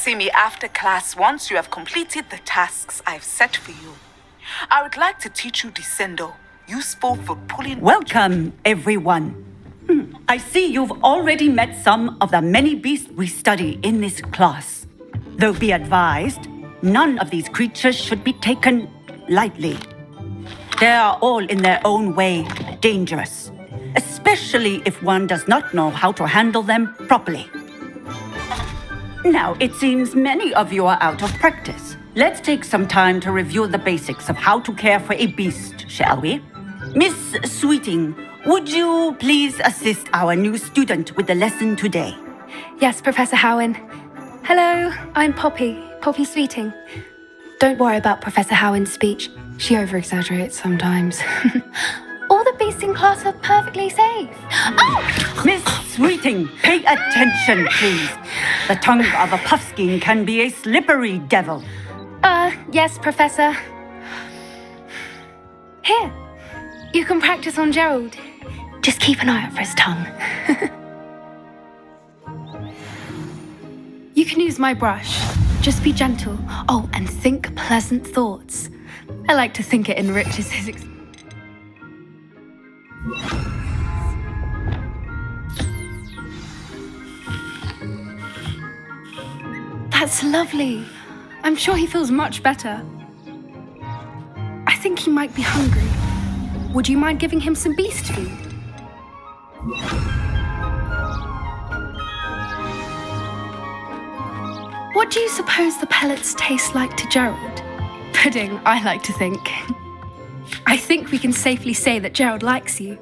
see me after class once you have completed the tasks I've set for you. I would like to teach you Descendo, useful for pulling... Welcome, everyone. I see you've already met some of the many beasts we study in this class. Though be advised, none of these creatures should be taken lightly. They are all in their own way dangerous, especially if one does not know how to handle them properly. Now, it seems many of you are out of practice. Let's take some time to review the basics of how to care for a beast, shall we? Miss Sweeting, would you please assist our new student with the lesson today? Yes, Professor Howen. Hello, I'm Poppy Sweeting. Don't worry about Professor Howen's speech. She over-exaggerates sometimes. All the beasts in class are perfectly safe. Oh! Miss Sweeting, pay attention, please. The tongue of a puffskein can be a slippery devil. Yes, Professor. Here, you can practice on Gerald. Just keep an eye out for his tongue. You can use my brush. Just be gentle. Oh, and think pleasant thoughts. I like to think it enriches his experience. That's lovely. I'm sure he feels much better. I think he might be hungry. Would you mind giving him some beast food? What do you suppose the pellets taste like to Gerald? Pudding, I like to think. I think we can safely say that Gerald likes you.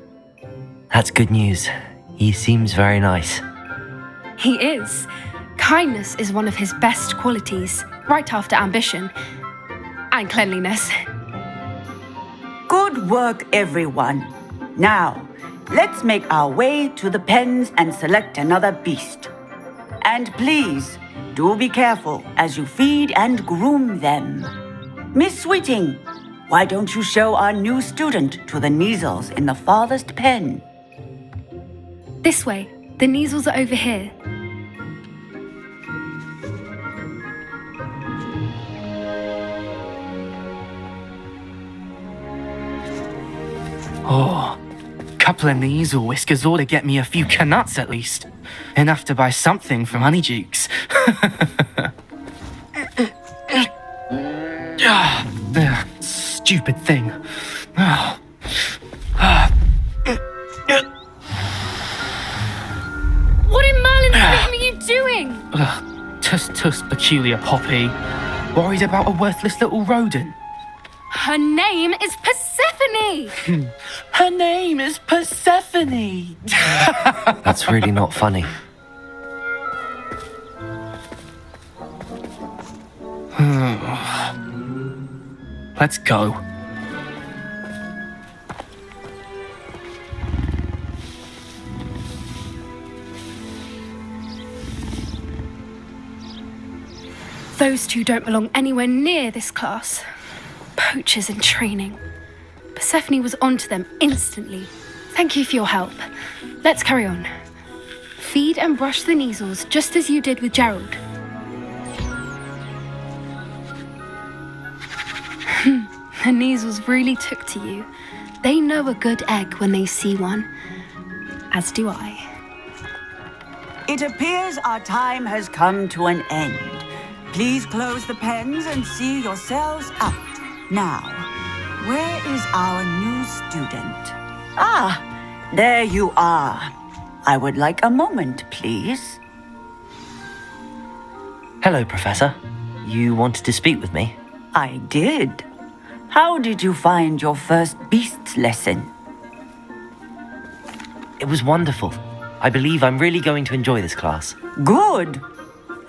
That's good news. He seems very nice. He is. Kindness is one of his best qualities, right after ambition and cleanliness. Good work, everyone. Now, let's make our way to the pens and select another beast. And please, do be careful as you feed and groom them. Miss Sweeting, why don't you show our new student to the Neasels in the farthest pen? This way. The Neasels are over here. Oh, couple of Neasel whiskers ought to get me a few canuts at least. Enough to buy something from Honeydukes. Stupid thing. What in Merlin's name are you doing? Tuss, peculiar Poppy. Worried about a worthless little rodent. Her name is Persephone! Her name is Persephone! That's really not funny. Let's go. Those two don't belong anywhere near this class. Poachers in training. Persephone was onto them instantly. Thank you for your help. Let's carry on. Feed and brush the Neasels just as you did with Gerald. The Neasels really took to you. They know a good egg when they see one. As do I. It appears our time has come to an end. Please close the pens and see yourselves out. Now, where is our new student? Ah, there you are. I would like a moment, please. Hello, Professor. You wanted to speak with me? I did. How did you find your first beasts lesson? It was wonderful. I believe I'm really going to enjoy this class. Good.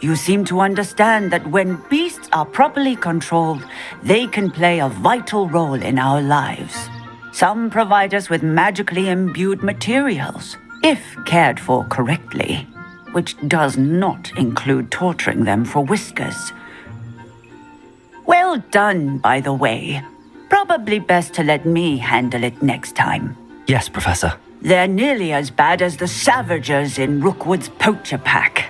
You seem to understand that when beasts are properly controlled, they can play a vital role in our lives. Some provide us with magically imbued materials, if cared for correctly, which does not include torturing them for whiskers. Well done, by the way. Probably best to let me handle it next time. Yes, Professor. They're nearly as bad as the Savagers in Rookwood's poacher pack.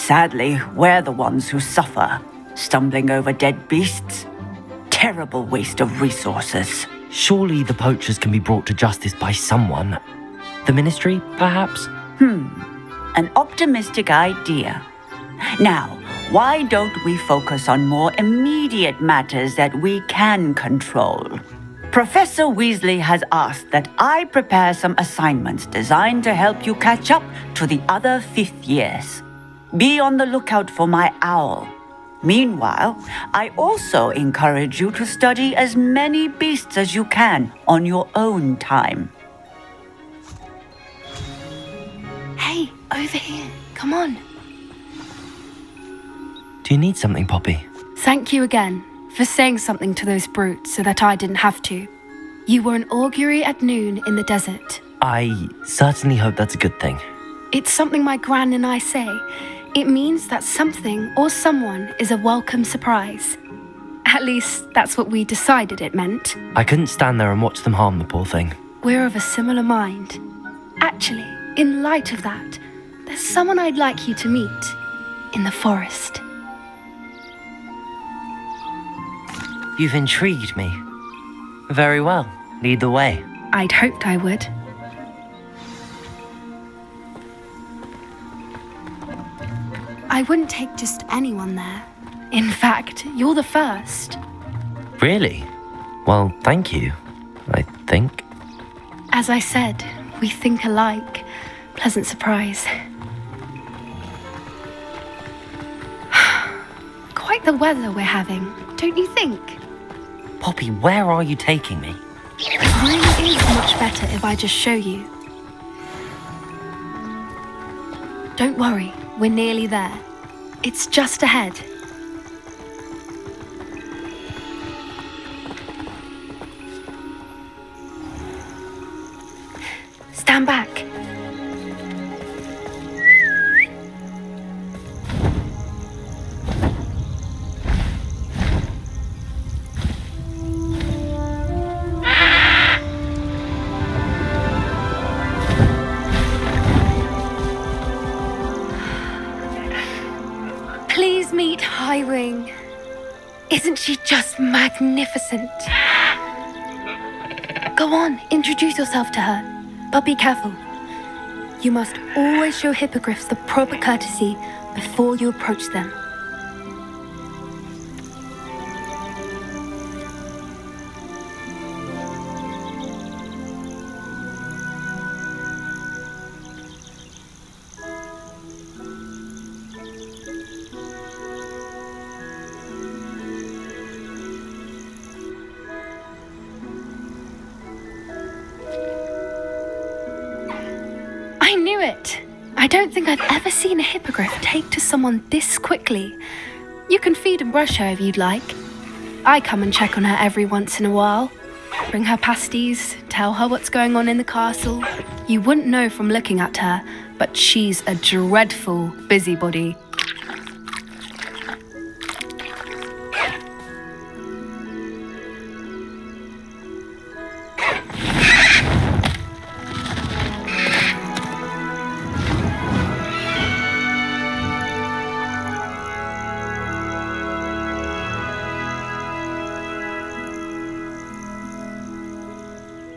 Sadly, we're the ones who suffer, stumbling over dead beasts. Terrible waste of resources. Surely the poachers can be brought to justice by someone. The ministry, perhaps? An optimistic idea. Now, why don't we focus on more immediate matters that we can control? Professor Weasley has asked that I prepare some assignments designed to help you catch up to the other fifth years. Be on the lookout for my owl. Meanwhile, I also encourage you to study as many beasts as you can on your own time. Hey, over here. Come on. Do you need something, Poppy? Thank you again for saying something to those brutes so that I didn't have to. You were an augury at noon in the desert. I certainly hope that's a good thing. It's something my gran and I say. It means that something or someone is a welcome surprise. At least, that's what we decided it meant. I couldn't stand there and watch them harm the poor thing. We're of a similar mind. Actually, in light of that, there's someone I'd like you to meet in the forest. You've intrigued me. Very well. Lead the way. I'd hoped I would. I wouldn't take just anyone there. In fact, you're the first. Really? Well, thank you, I think. As I said, we think alike. Pleasant surprise. Quite the weather we're having, don't you think? Poppy, where are you taking me? It really is much better if I just show you. Don't worry, we're nearly there. It's just ahead. Stand back. Please meet Highwing. Isn't she just magnificent? Go on, introduce yourself to her. But be careful. You must always show hippogriffs the proper courtesy before you approach them. I knew it! I don't think I've ever seen a hippogriff take to someone this quickly. You can feed and brush her if you'd like. I come and check on her every once in a while. Bring her pasties, tell her what's going on in the castle. You wouldn't know from looking at her, but she's a dreadful busybody.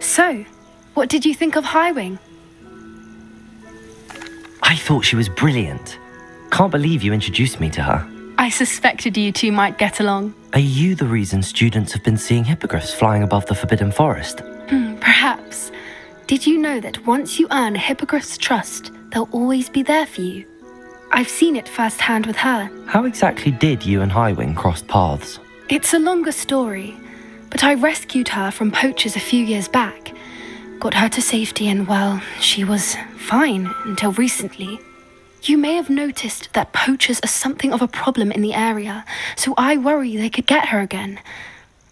So, what did you think of Highwing? I thought she was brilliant. Can't believe you introduced me to her. I suspected you two might get along. Are you the reason students have been seeing hippogriffs flying above the Forbidden Forest? Perhaps. Did you know that once you earn a hippogriff's trust, they'll always be there for you? I've seen it firsthand with her. How exactly did you and Highwing cross paths? It's a longer story, but I rescued her from poachers a few years back. Got her to safety and, well, she was fine until recently. You may have noticed that poachers are something of a problem in the area, so I worry they could get her again.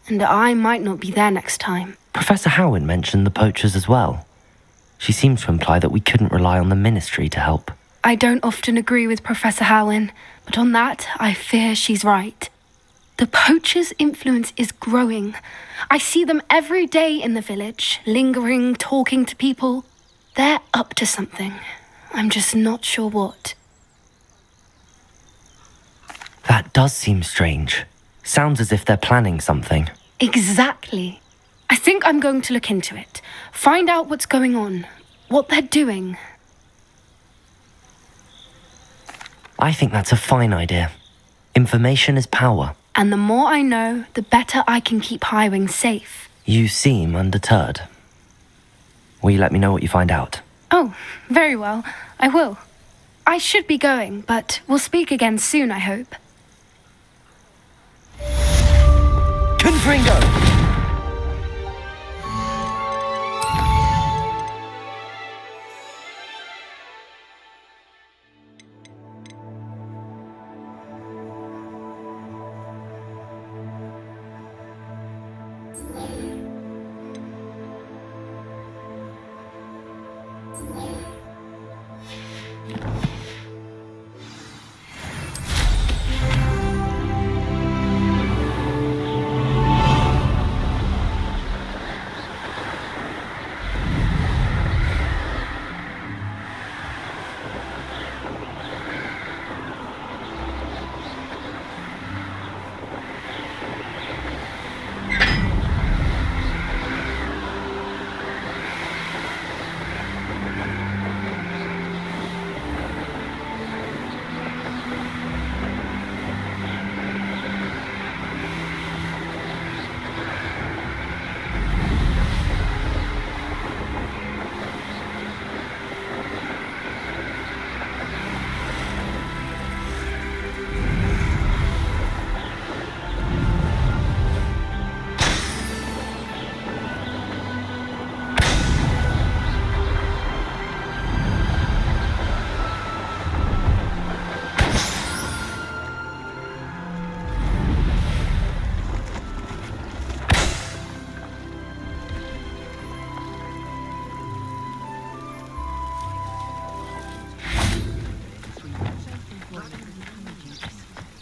And I might not be there next time. Professor Howin mentioned the poachers as well. She seems to imply that we couldn't rely on the ministry to help. I don't often agree with Professor Howin, but on that, I fear she's right. The poachers' influence is growing. I see them every day in the village, lingering, talking to people. They're up to something. I'm just not sure what. does seem strange. Sounds as if they're planning something. Exactly. I think I'm going to look into it. Find out what's going on. What they're doing. I think that's a fine idea. Information is power. And the more I know, the better I can keep Highwing safe. You seem undeterred. Will you let me know what you find out? Oh, very well. I will. I should be going, but we'll speak again soon, I hope. Confringo!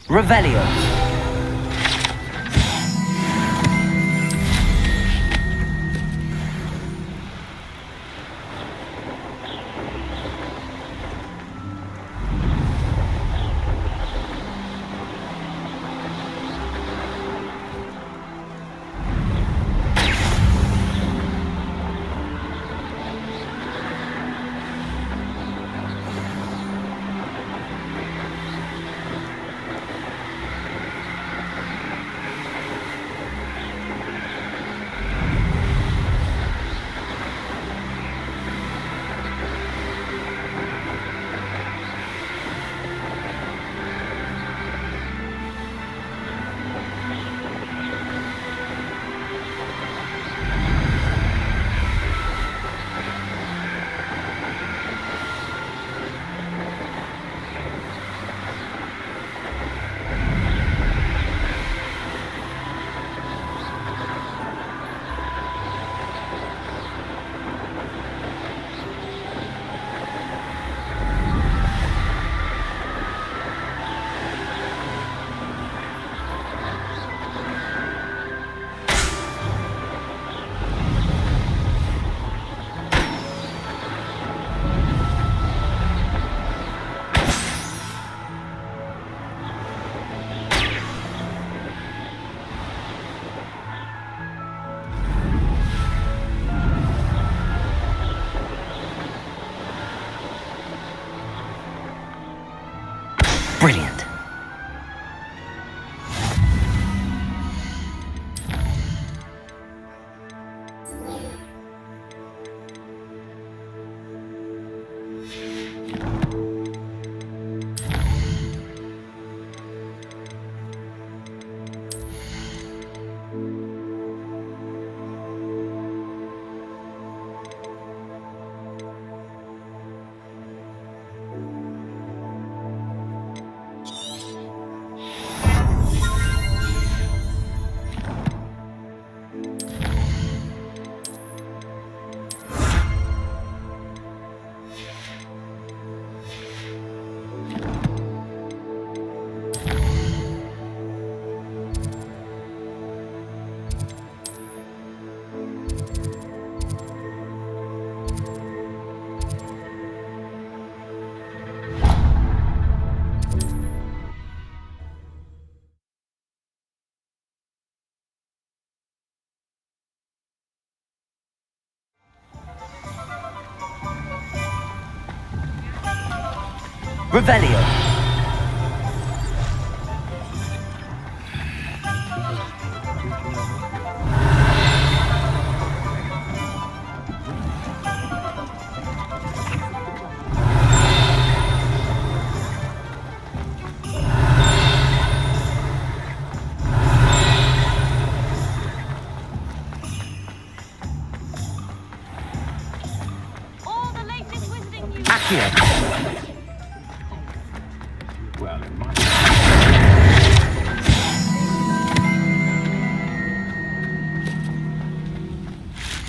Revelio. Brilliant. Revelio. All the latest wizarding news. Accio.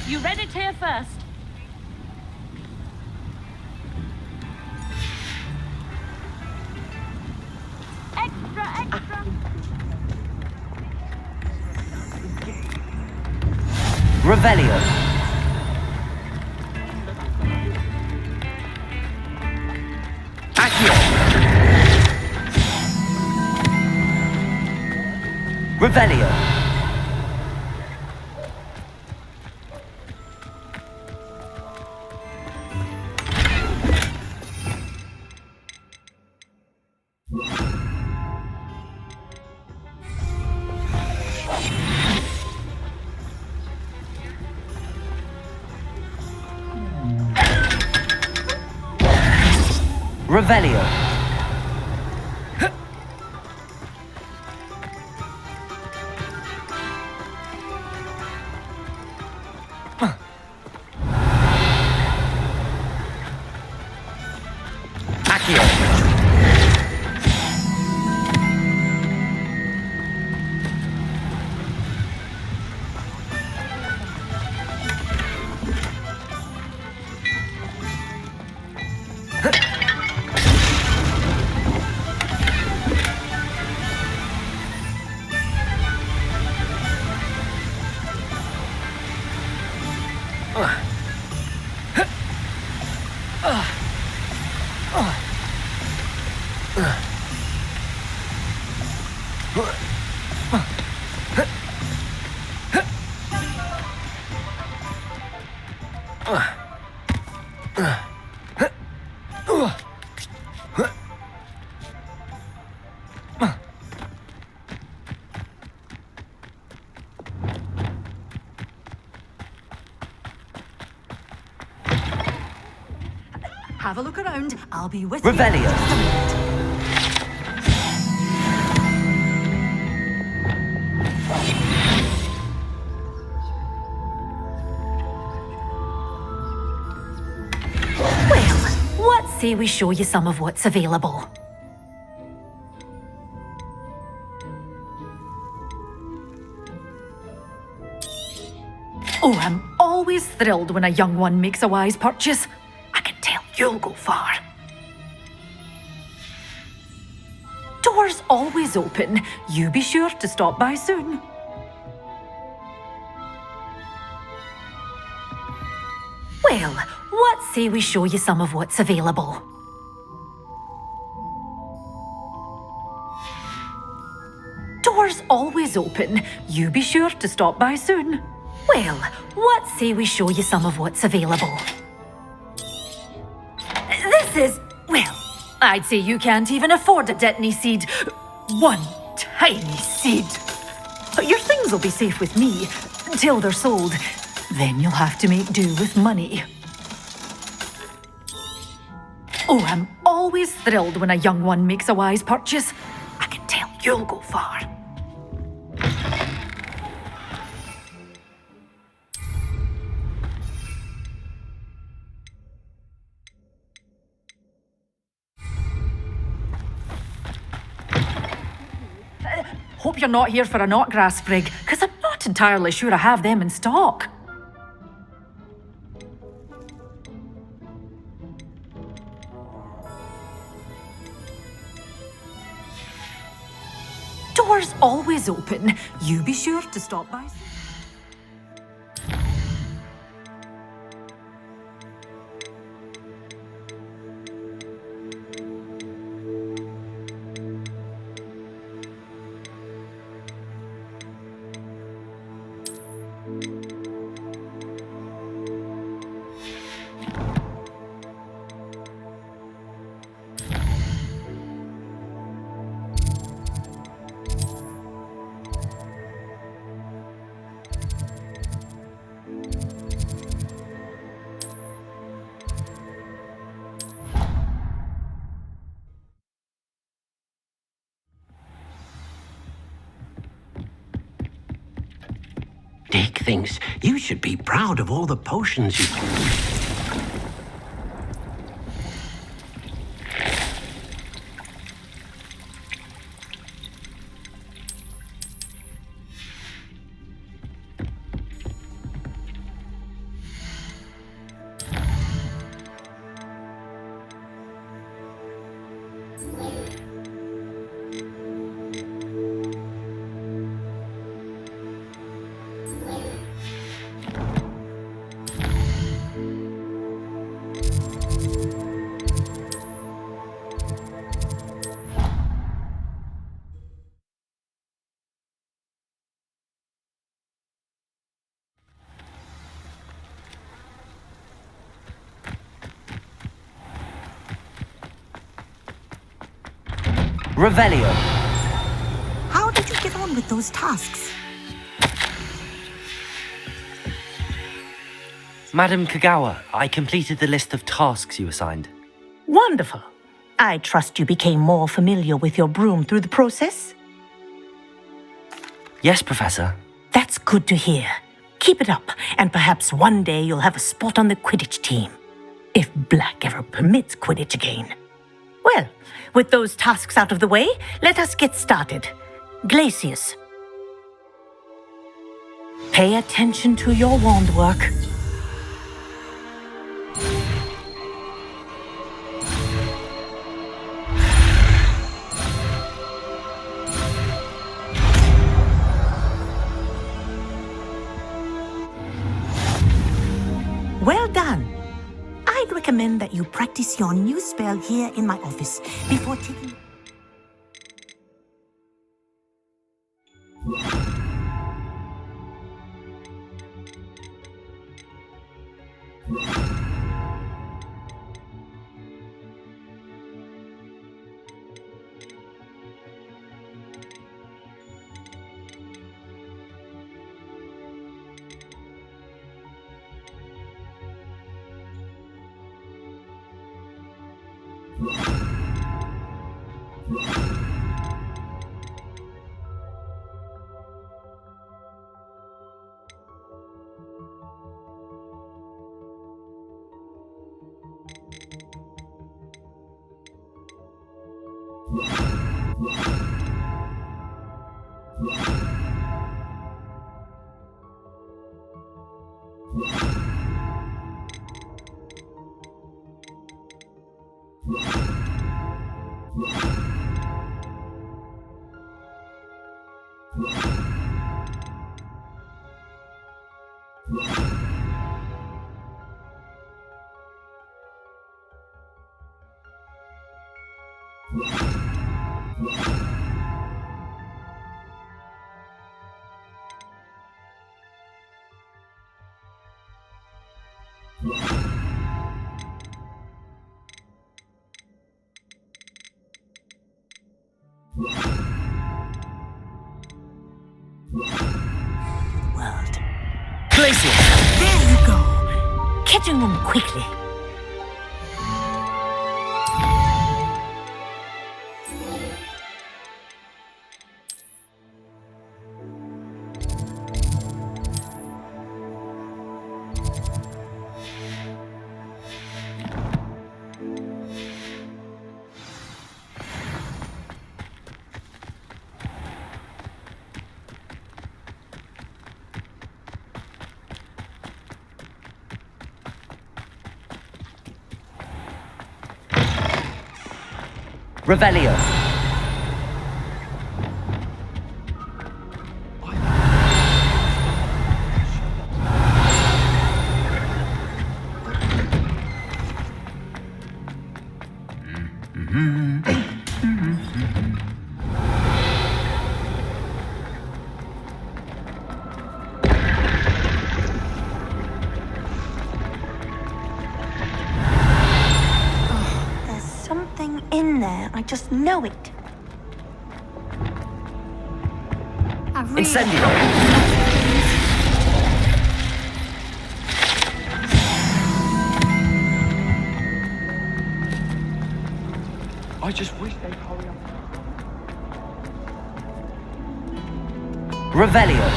You read it here first. Extra, extra. Revelio. Accio. Revelio. Revelio. Accio. Have a look around. I'll be with you. Revelio. Well, what say we show you some of what's available? Oh, I'm always thrilled when a young one makes a wise purchase. I can tell you'll go far. Doors always open. You be sure to stop by soon. Well, what say we show you some of what's available? Doors always open. You be sure to stop by soon. Well, what say we show you some of what's available? This is, well, I'd say you can't even afford a Detany seed. One tiny seed. But your things will be safe with me until they're sold. Then you'll have to make do with money. Oh, I'm always thrilled when a young one makes a wise purchase. I can tell you'll go far. Hope you're not here for a knotgrass sprig, because I'm not entirely sure I have them in stock. Doors always open. You be sure to stop by. Dick thinks you should be proud of all the potions you... Revelio. How did you get on with those tasks? Madam Kagawa, I completed the list of tasks you assigned. Wonderful. I trust you became more familiar with your broom through the process? Yes, Professor. That's good to hear. Keep it up, and perhaps one day you'll have a spot on the Quidditch team. If Black ever permits Quidditch again. Well, with those tasks out of the way, let us get started. Glacius. Pay attention to your wand work. Well done. I'd recommend that you practice your new spell here in my office before taking... World. Glacius! There you go. Catching them quickly. Revelio. There's something in there. I just know it. Incendio. I just wish they'd hurry up. Revelio.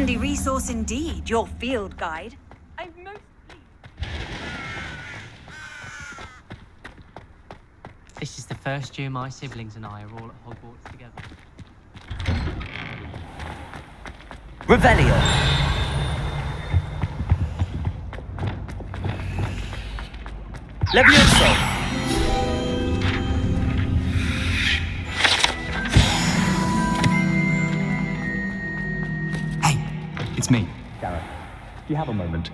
Handy resource indeed, your field guide. I've most This is the first year my siblings and I are all at Hogwarts together. Revelio. Levioso. It's me, Gareth. Do you have a moment?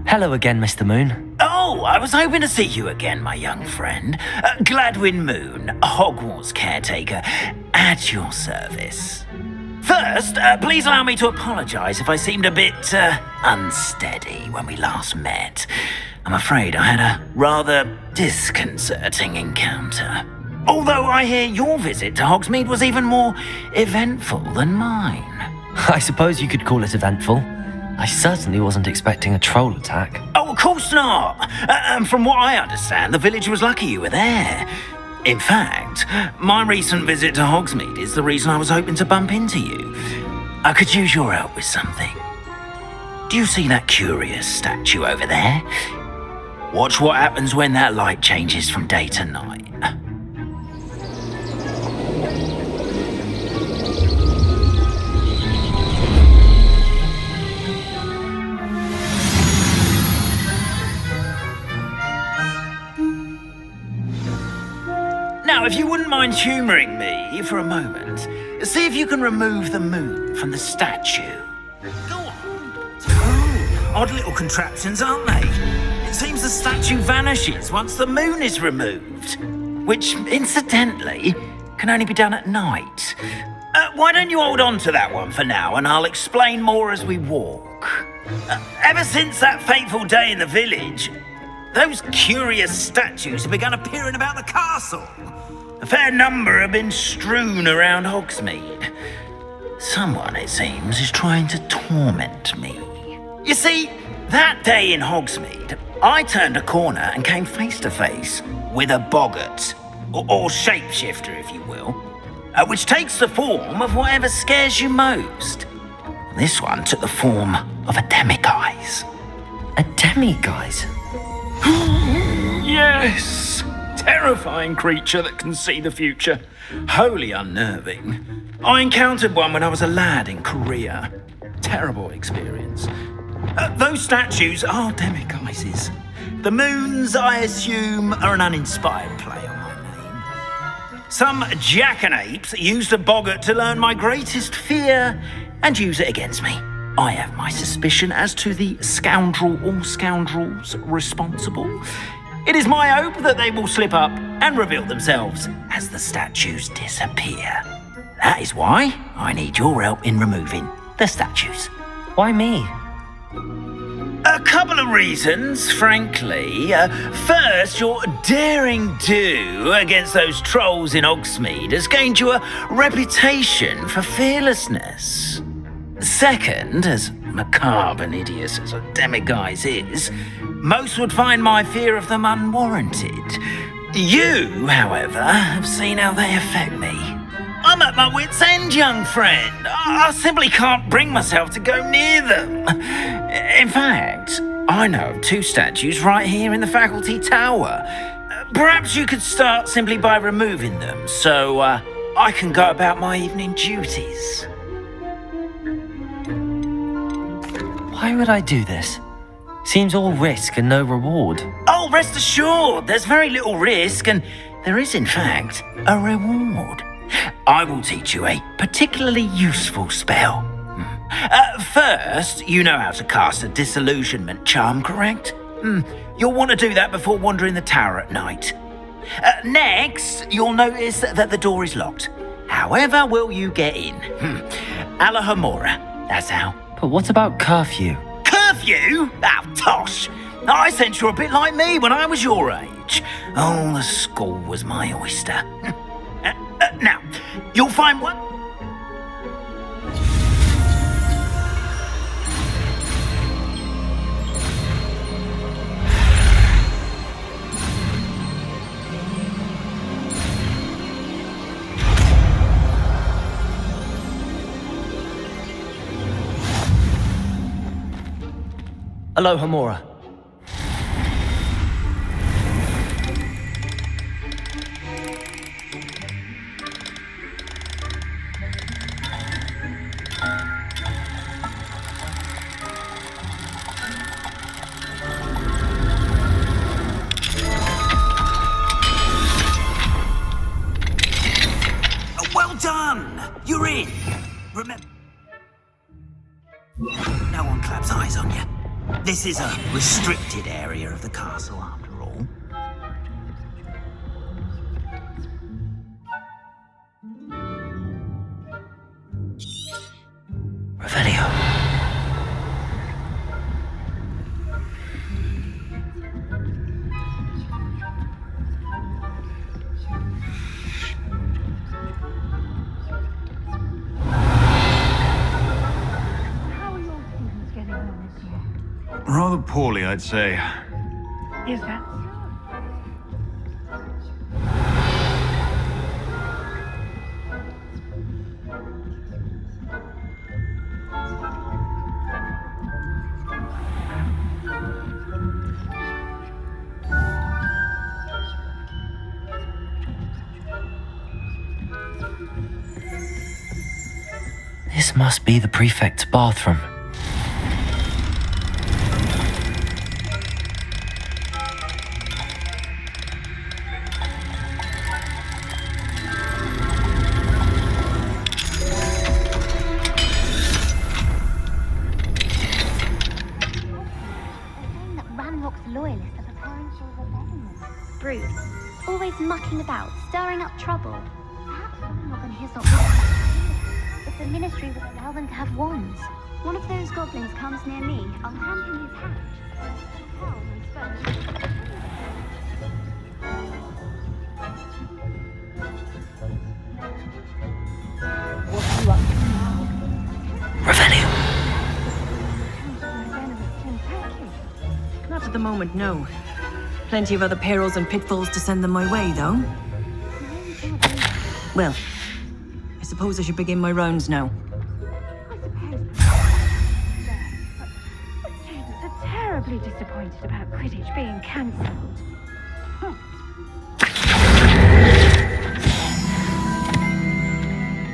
Hello again, Mr. Moon. Oh, I was hoping to see you again, my young friend. Gladwin Moon, Hogwarts caretaker, at your service. First, please allow me to apologise if I seemed a bit, unsteady when we last met. I'm afraid I had a rather disconcerting encounter. Although I hear your visit to Hogsmeade was even more eventful than mine. I suppose you could call it eventful. I certainly wasn't expecting a troll attack. Oh, of course not. And from what I understand, the village was lucky you were there. In fact, my recent visit to Hogsmeade is the reason I was hoping to bump into you. I could use your help with something. Do you see that curious statue over there? Watch what happens when that light changes from day to night. Now, if you wouldn't mind humouring me for a moment, see if you can remove the moon from the statue. Go on. Oh, odd little contraptions, aren't they? It seems the statue vanishes once the moon is removed, which, incidentally, can only be done at night. Why don't you hold on to that one for now, and I'll explain more as we walk. Ever since that fateful day in the village, those curious statues have begun appearing about the castle. A fair number have been strewn around Hogsmeade. Someone, it seems, is trying to torment me. You see, that day in Hogsmeade, I turned a corner and came face to face with a boggart, or shapeshifter, if you will, which takes the form of whatever scares you most. This one took the form of a demiguise. A demiguise? Yes! Terrifying creature that can see the future. Wholly unnerving. I encountered one when I was a lad in Korea. Terrible experience. Those statues are demiguises. The moons, I assume, are an uninspired play on my name. Some jackanapes used a boggart to learn my greatest fear and use it against me. I have my suspicion as to the scoundrel or scoundrels responsible. It is my hope that they will slip up and reveal themselves as the statues disappear. That is why I need your help in removing the statues. Why me? A couple of reasons, frankly. First, your daring do against those trolls in Hogsmeade has gained you a reputation for fearlessness. Second, as macabre and hideous as a demiguise is, most would find my fear of them unwarranted. You, however, have seen how they affect me. I'm at my wit's end, young friend. I simply can't bring myself to go near them. In fact, I know of two statues right here in the faculty tower. Perhaps you could start simply by removing them, so I can go about my evening duties. Why would I do this? Seems all risk and no reward. Oh, rest assured, there's very little risk, and there is, in fact, a reward. I will teach you a particularly useful spell. First, you know how to cast a disillusionment charm, correct? You'll want to do that before wandering the tower at night. Next, you'll notice that the door is locked. However will you get in? Alahomora, that's how. But what about curfew? Curfew? Oh, tosh. I sense you're a bit like me when I was your age. Oh, the school was my oyster. Now, you'll find one. Aloha Mora. Well done! You're in! Remember... No one claps eyes on you. This is a restricted area of the castle, after all. Revelio. Rather poorly, I'd say. Is that This must be the prefect's bathroom. Loyalists are preparing for a rebellion. Brood. Always mucking about, stirring up trouble. Perhaps Ranrock and his not with if the ministry will allow them to have wands. One of those goblins comes near me, I'll hand him his hat. Pearls and spurs. what are you up to now? Revelio. Not at the moment, no. Plenty of other perils and pitfalls to send them my way, though. Well, I suppose I should begin my rounds now. Students are terribly disappointed about Quidditch being cancelled.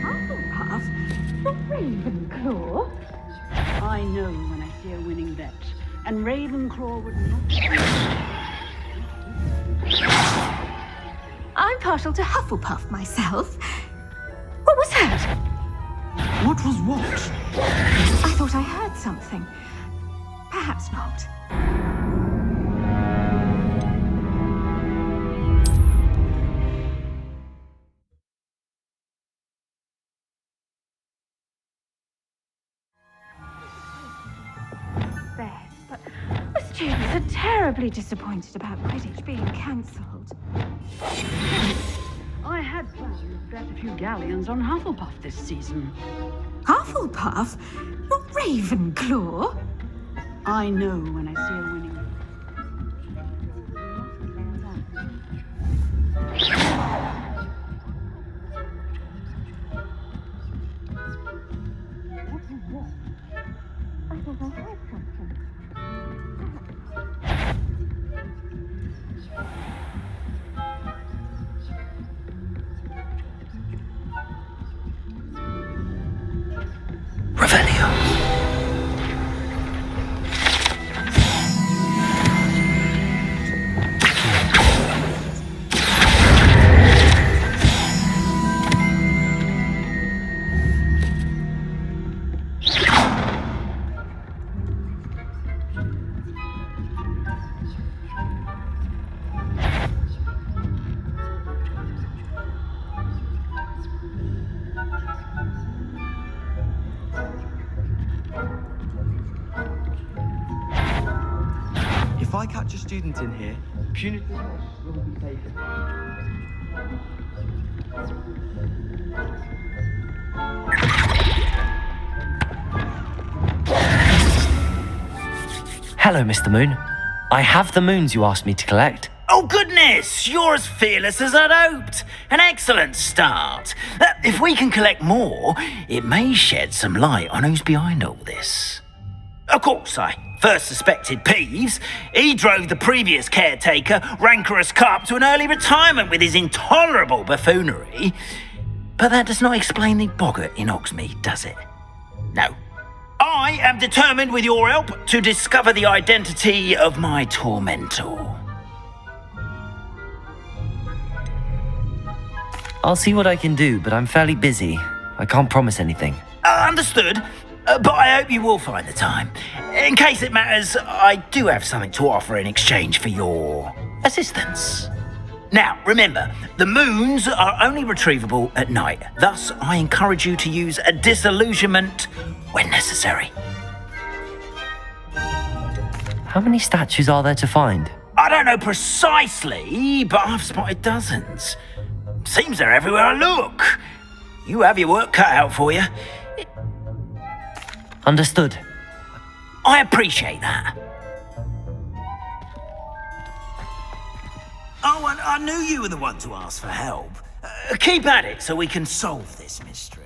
Hufflepuff? The Ravenclaw? I know when I see a winning bet. And Ravenclaw would not... I'm partial to Hufflepuff myself. What was that? What was what? I thought I heard something. Perhaps not. Students are terribly disappointed about Quidditch being cancelled. I had plans to bet a few galleons on Hufflepuff this season. Hufflepuff? Not Ravenclaw? I know when I see a winning. I thought I heard something. If I catch a student in here, punitive measures will be taken. Hello, Mr. Moon. I have the moons you asked me to collect. Oh, goodness! You're as fearless as I'd hoped. An excellent start. If we can collect more, it may shed some light on who's behind all this. Of course, I first suspected Peeves. He drove the previous caretaker, Rancorous Carp, to an early retirement with his intolerable buffoonery. But that does not explain the boggart in Hogsmeade, does it? No. I am determined, with your help, to discover the identity of my tormentor. I'll see what I can do, but I'm fairly busy. I can't promise anything. Understood. But I hope you will find the time. In case it matters, I do have something to offer in exchange for your assistance. Now, remember, the moons are only retrievable at night. Thus, I encourage you to use a disillusionment when necessary. How many statues are there to find? I don't know precisely, but I've spotted dozens. Seems they're everywhere I look. You have your work cut out for you. Understood. I appreciate that. Oh, and I knew you were the one to ask for help. Keep at it so we can solve this mystery.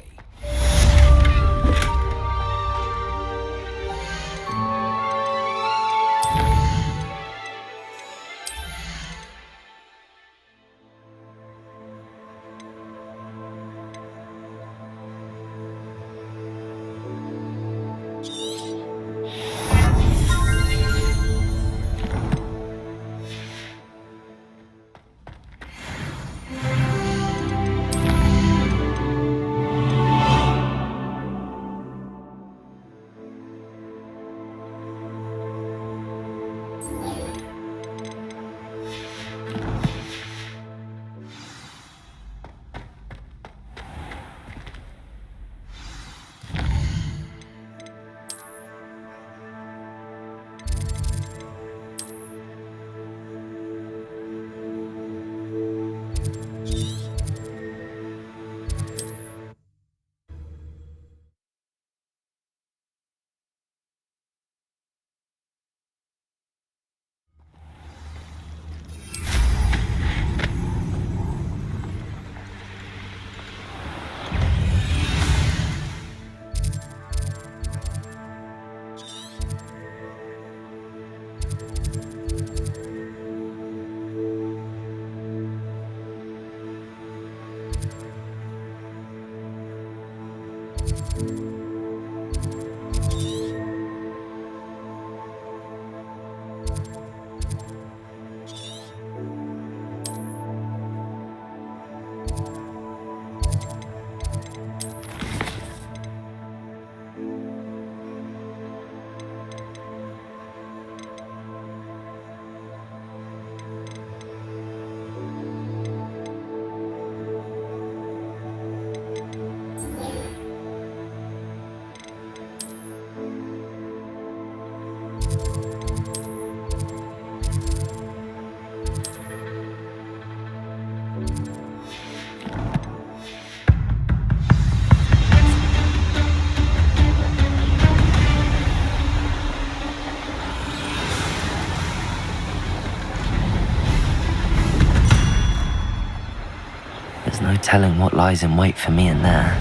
No telling what lies in wait for me in there.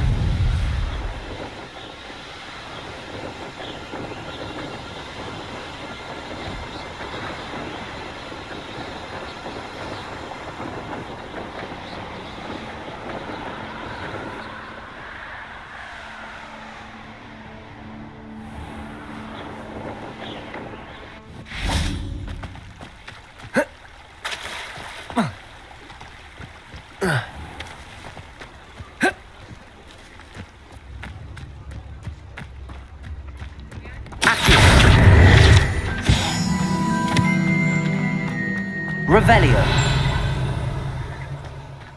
Revelio.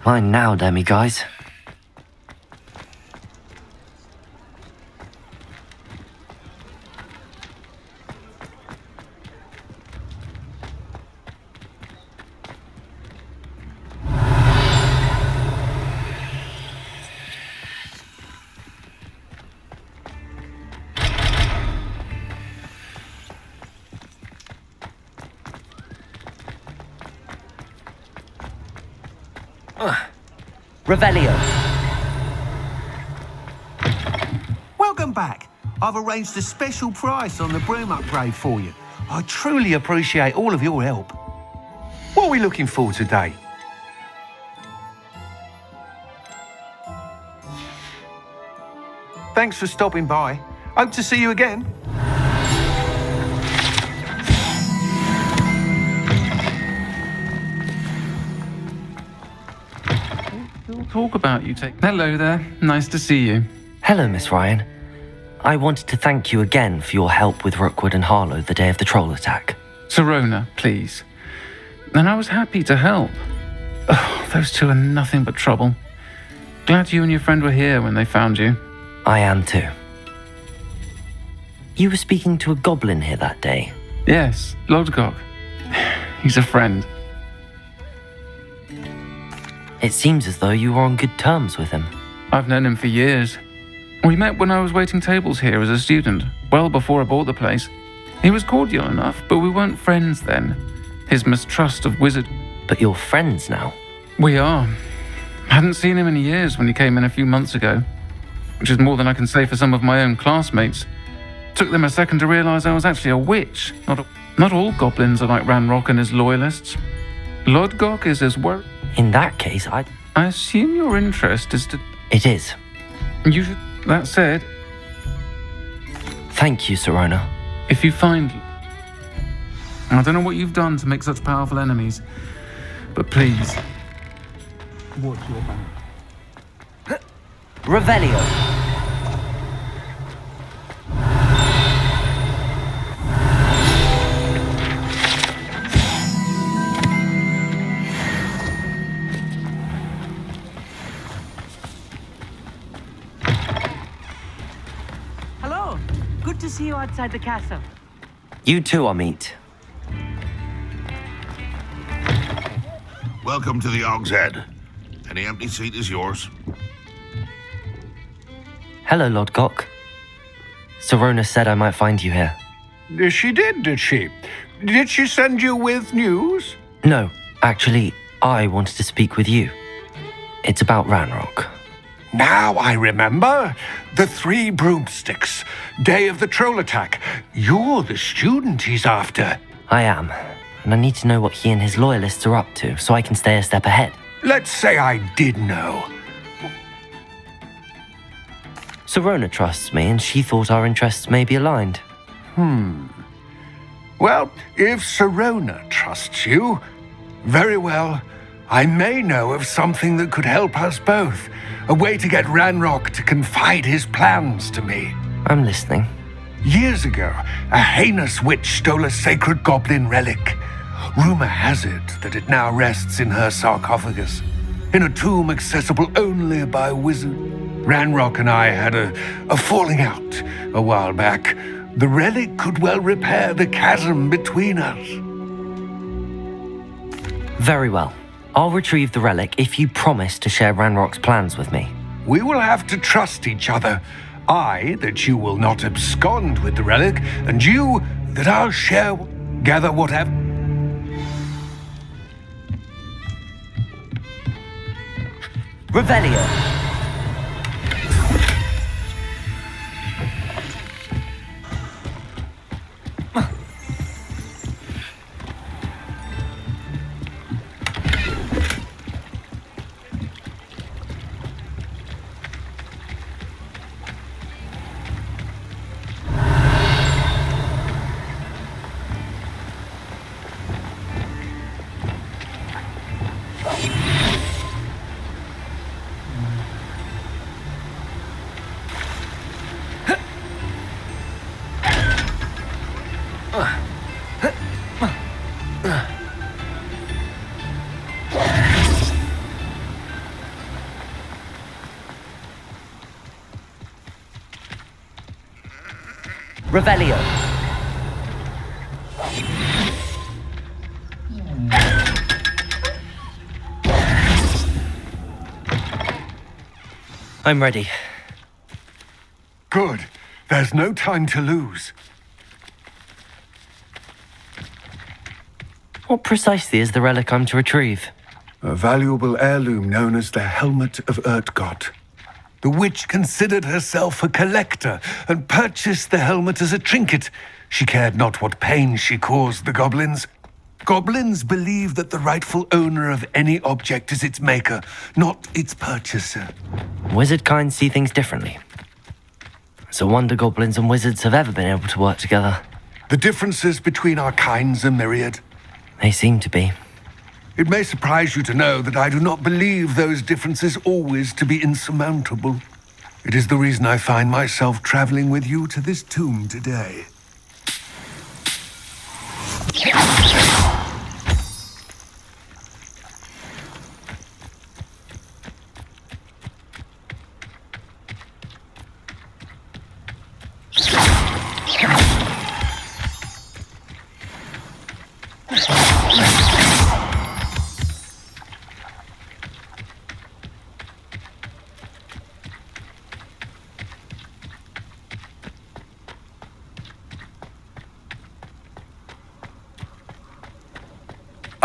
Mine now, demi-guys. Revelio. Welcome back. I've arranged a special price on the broom upgrade for you. I truly appreciate all of your help. What are we looking for today? Thanks for stopping by. Hope to see you again. We'll talk about you. Hello there. Nice to see you. Hello, Miss Ryan. I wanted to thank you again for your help with Rookwood and Harlow the day of the troll attack. Serona, please. And I was happy to help. Oh, those two are nothing but trouble. Glad you and your friend were here when they found you. I am too. You were speaking to a goblin here that day? Yes, Lodgok. He's a friend. It seems as though you were on good terms with him. I've known him for years. We met when I was waiting tables here as a student, well before I bought the place. He was cordial enough, but we weren't friends then. His mistrust of wizard... But you're friends now? We are. Hadn't seen him in years when he came in a few months ago, which is more than I can say for some of my own classmates. Took them a second to realize I was actually a witch. Not all goblins are like Ranrock and his loyalists. Lodgok is his work. In that case, I assume your interest is to... It is. You should... That said... Thank you, Serona. If you find... I don't know what you've done to make such powerful enemies, but please... Watch your back. Revelio. Hello. Good to see you outside the castle. You too, Amit. Welcome to the Og's Head. Any empty seat is yours. Hello, Lodgok. Serona said I might find you here. She did she? Did she send you with news? No, actually, I wanted to speak with you. It's about Ranrock. Now I remember. The 3 broomsticks. Day of the troll attack. You're the student he's after. I am, and I need to know what he and his loyalists are up to so I can stay a step ahead. Let's say I did know. Serona trusts me, and she thought our interests may be aligned. Well, if Serona trusts you, very well. I may know of something that could help us both. A way to get Ranrock to confide his plans to me. I'm listening. Years ago, a heinous witch stole a sacred goblin relic. Rumor has it that it now rests in her sarcophagus, in a tomb accessible only by a wizard. Ranrock and I had a falling out a while back. The relic could well repair the chasm between us. Very well. I'll retrieve the relic if you promise to share Ranrock's plans with me. We will have to trust each other. I, that you will not abscond with the relic, and you, that I'll gather whatever. Revelio. Revelio. I'm ready. Good. There's no time to lose. What precisely is the relic I'm to retrieve? A valuable heirloom known as the Helmet of Urtgott. The witch considered herself a collector and purchased the helmet as a trinket. She cared not what pain she caused the goblins. Goblins believe that the rightful owner of any object is its maker, not its purchaser. Wizard kind see things differently. It's a wonder goblins and wizards have ever been able to work together. The differences between our kinds are myriad. They seem to be. It may surprise you to know that I do not believe those differences always to be insurmountable. It is the reason I find myself traveling with you to this tomb today.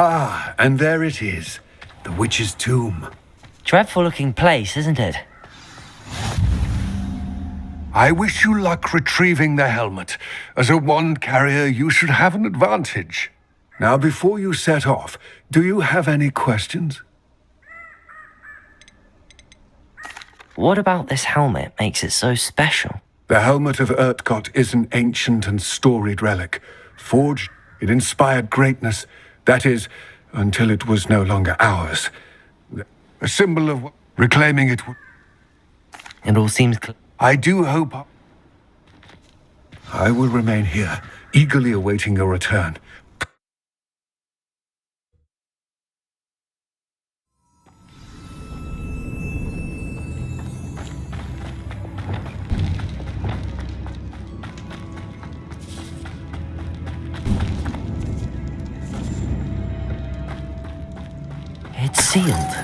Ah, and there it is, the witch's tomb. Dreadful looking place, isn't it? I wish you luck retrieving the helmet. As a wand carrier, you should have an advantage. Now, before you set off, do you have any questions? What about this helmet makes it so special? The helmet of Urtkot is an ancient and storied relic. Forged, it inspired greatness. That is, until it was no longer ours. A symbol of reclaiming it. It all seems I do hope I will remain here, eagerly awaiting your return. It's sealed.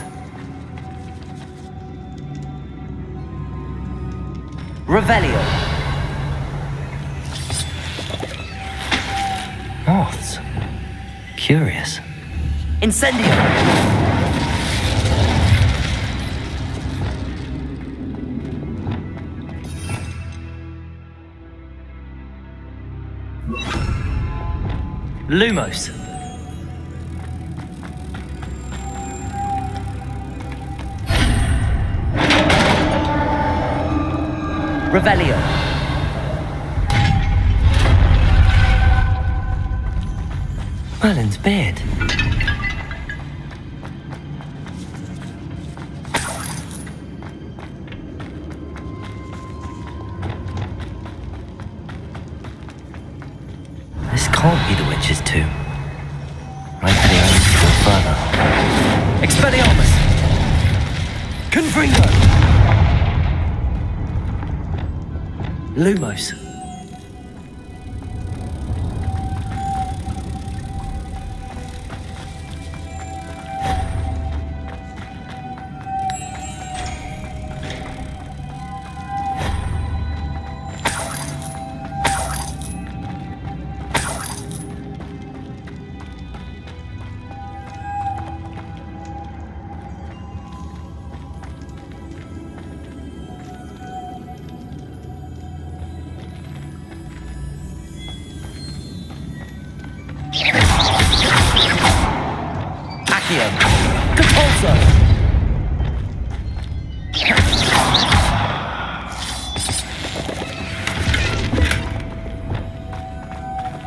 Revelio. Moths. Curious. Incendio. Lumos. Revelio. Merlin's beard. This can't be the witch's tomb. Right heading on to go further. Expelliarmus! Confringo! Lumos.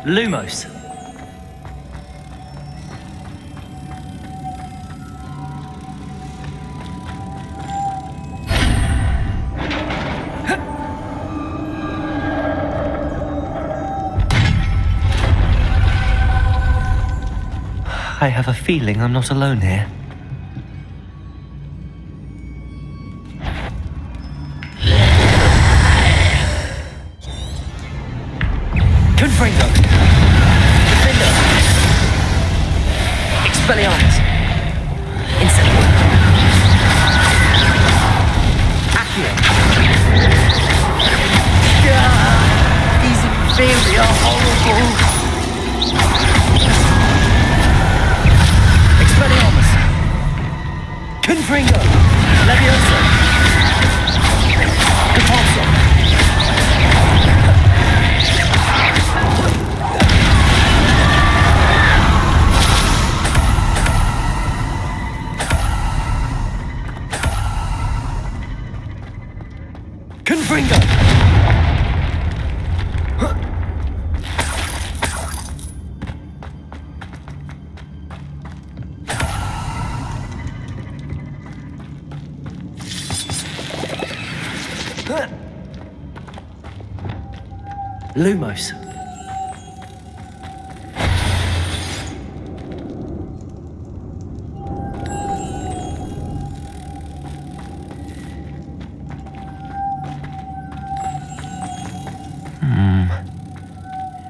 Lumos. I have a feeling I'm not alone here. Confringo! Defender! Expelliarmus! Incendio! Accio! These inferi are horrible! Expelliarmus! Confringo! Leviosa! Lumos.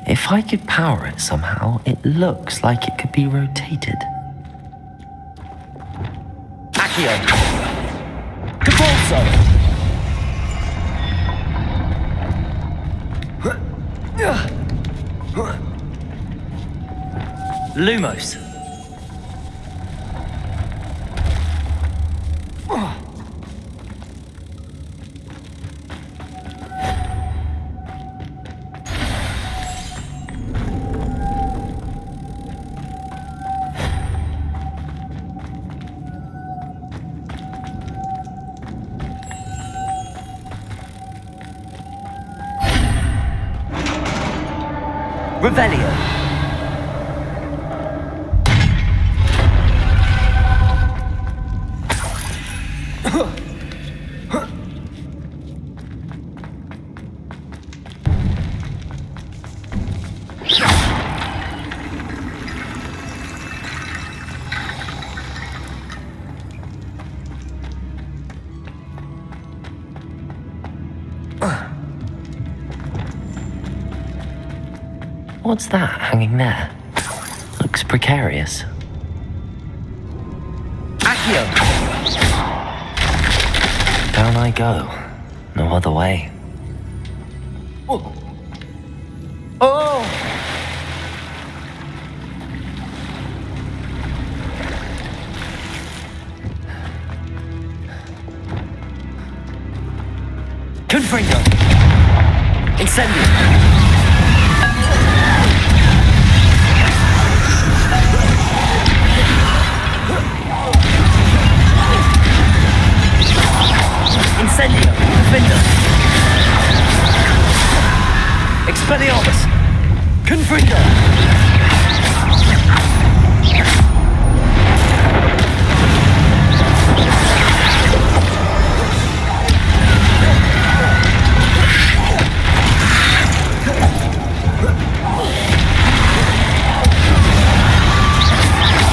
If I could power it somehow, it looks like it could be rotated. Accio! Capulso! Lumos. Revelio. What's that hanging there? Looks precarious. Accio! Down I go. No other way. Oh! Oh! Confringo! Incendio! Incendio! Defender! Expelliarmus! Confringo!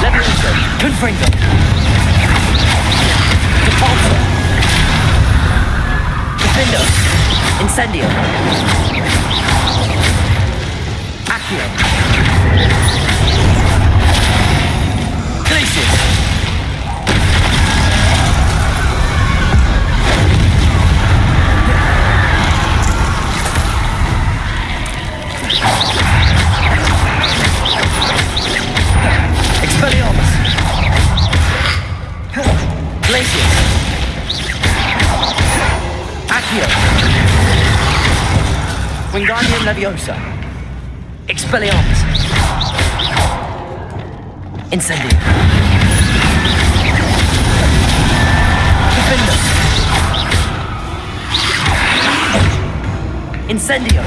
Levioso! Confringo! Depulso! Defender! Incendio! Accio! Glacius! Expelliarmus! Glacius! Accio! Wingardium Leviosa! Expelliarmus! Incendio! Defender! Incendio!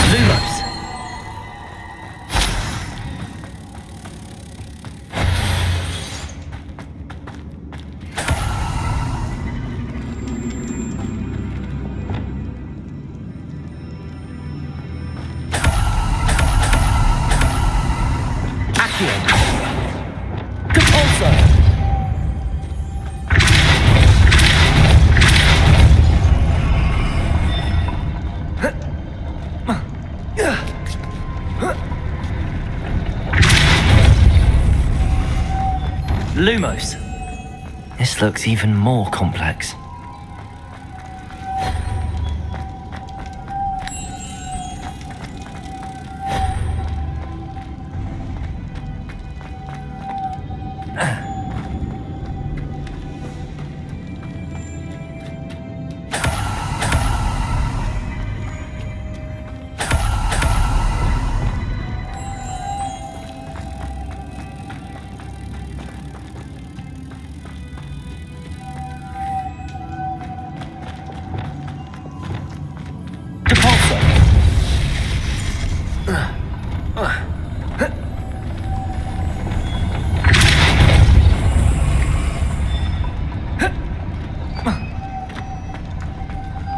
Lumos! Accio! Capulso! Lumos. This looks even more complex.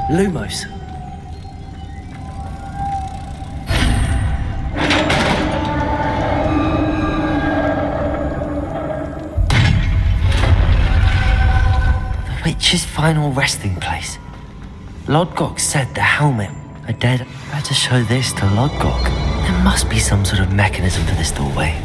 Lumos. The witch's final resting place. Lodgok said the helmet are dead. Better show this to Lodgok. There must be some sort of mechanism for this doorway.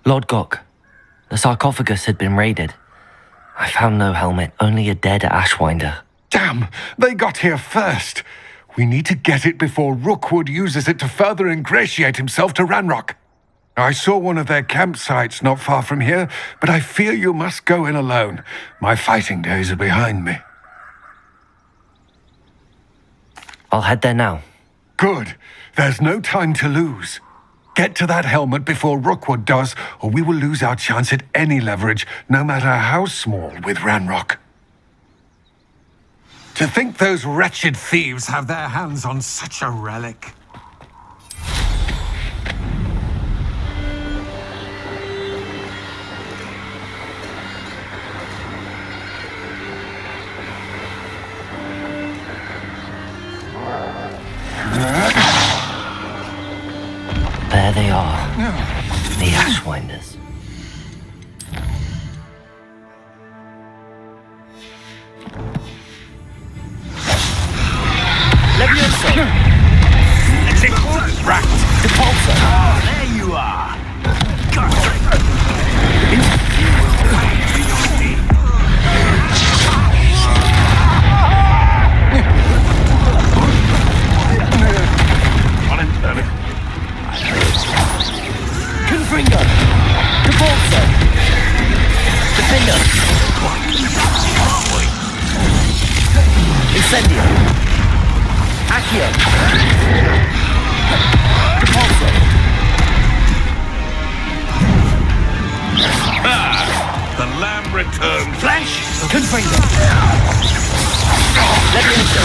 Lodgok, the sarcophagus had been raided. I found no helmet, only a dead Ashwinder. Damn! They got here first! We need to get it before Rookwood uses it to further ingratiate himself to Ranrock. I saw one of their campsites not far from here, but I fear you must go in alone. My fighting days are behind me. I'll head there now. Good. There's no time to lose. Get to that helmet before Rookwood does, or we will lose our chance at any leverage, no matter how small, with Ranrock. To think those wretched thieves have their hands on such a relic. There they are, the Ashwinders. Levioso! Extract! Depulso! Ah, there you are! Confringo! Depulso! Defender! Incendio! Accio! Depulso! Ah! The lamb returns. Flash! Confringo! Levioso!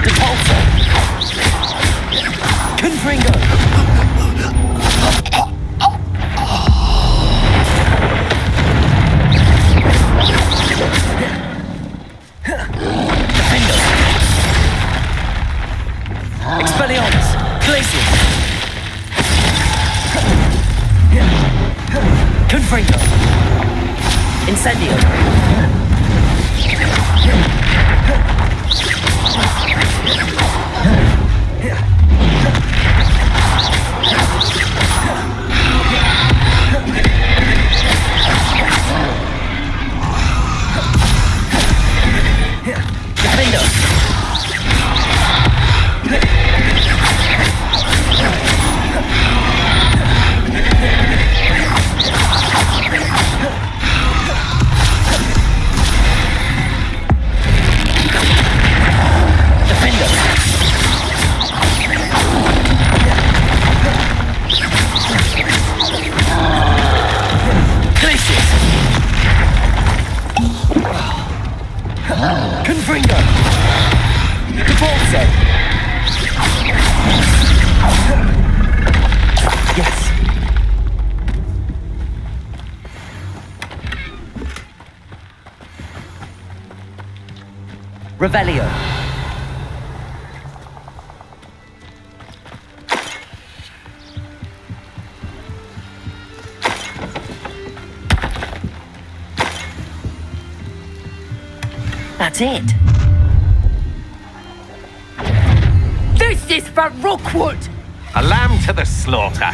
Depulso! Confringo! Defender! Expelliarmus! Glacius! Confringo! Incendio! Defender! Confringo! Depulso! Yes. Revelio. That's it. This is for Rookwood! A lamb to the slaughter.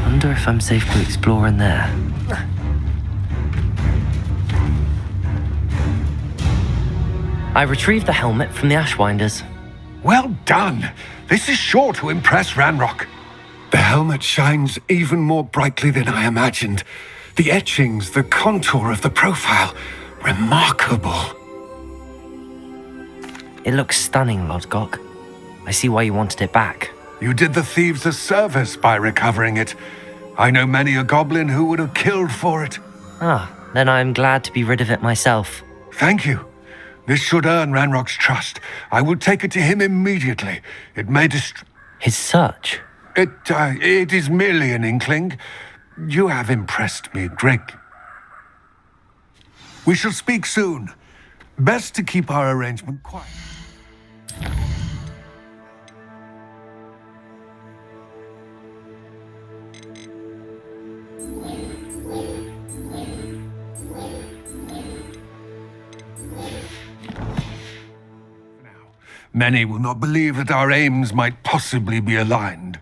Wonder if I'm safe to explore in there. I retrieved the helmet from the Ashwinders. Well done. This is sure to impress Ranrock. The helmet shines even more brightly than I imagined. The etchings, the contour of the profile, remarkable. It looks stunning, Lodgok. I see why you wanted it back. You did the thieves a service by recovering it. I know many a goblin who would have killed for it. Ah, then I am glad to be rid of it myself. Thank you. This should earn Ranrock's trust. I will take it to him immediately. It may His search? It is merely an inkling. You have impressed me, Greg. We shall speak soon. Best to keep our arrangement quiet. Many will not believe that our aims might possibly be aligned.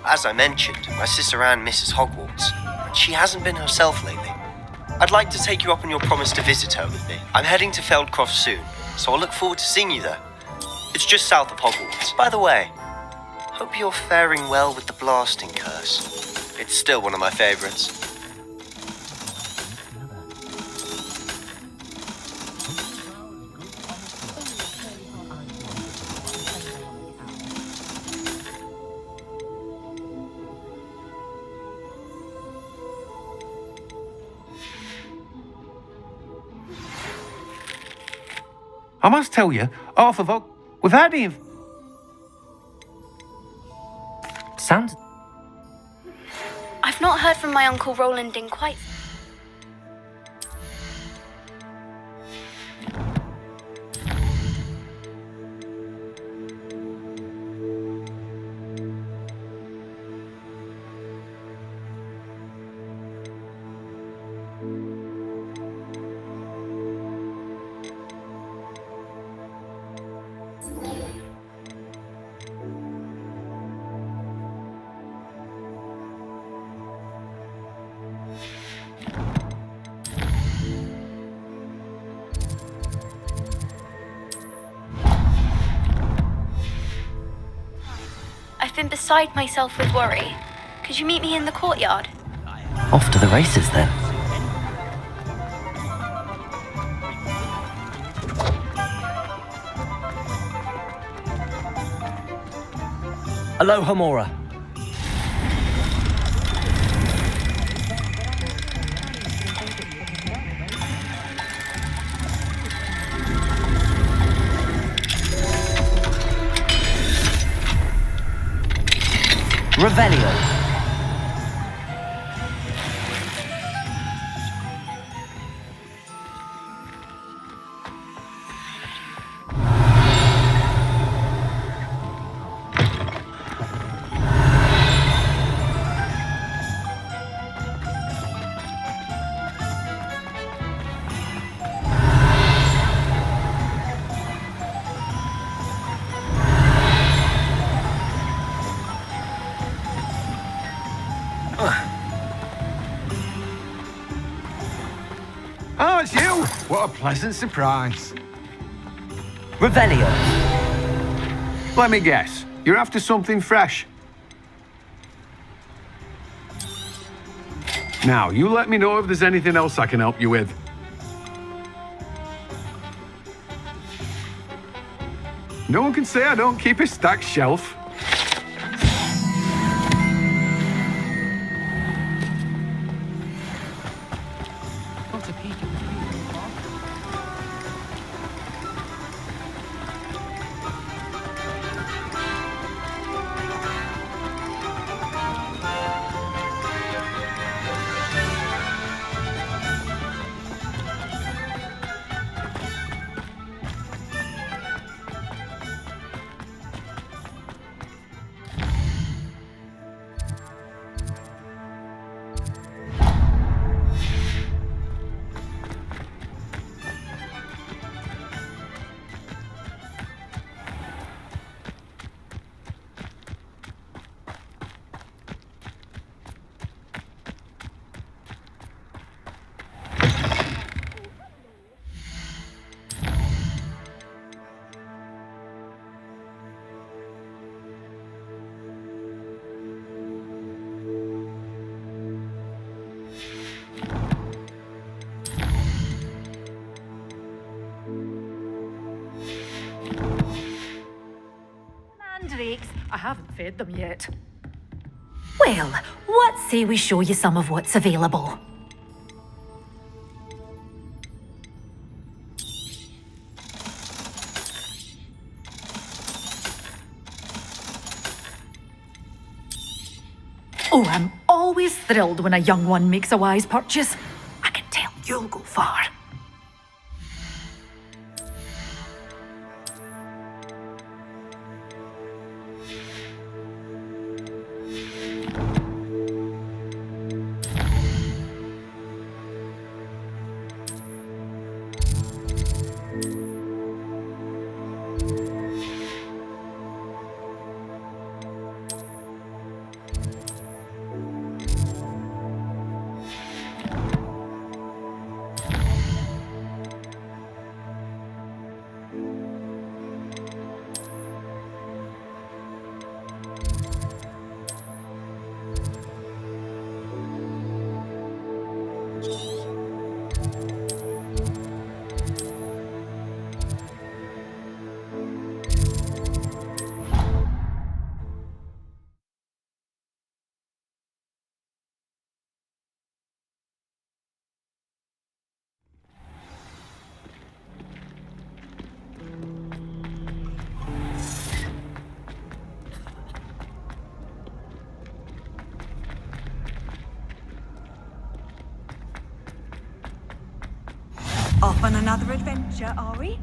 As I mentioned, my sister Anne misses Hogwarts, and she hasn't been herself lately. I'd like to take you up on your promise to visit her with me. I'm heading to Feldcroft soon, so I'll look forward to seeing you there. It's just south of Hogwarts. By the way, hope you're faring well with the blasting curse. It's still one of my favorites. I must tell you, half of without any... Sounds... I've not heard from my Uncle Roland in quite... I've been beside myself with worry. Could you meet me in the courtyard? Off to the races, then. Aloha, Mora. Revelio. Oh, it's you! What a pleasant surprise. Revelio. Let me guess. You're after something fresh. Now, you let me know if there's anything else I can help you with. No one can say I don't keep a stacked shelf. Got a peek at the view so far. Mandrakes, I haven't fed them yet. Well, what say we show you some of what's available? Oh, I'm always thrilled when a young one makes a wise purchase. I can tell you'll go far. Off on another adventure, are we?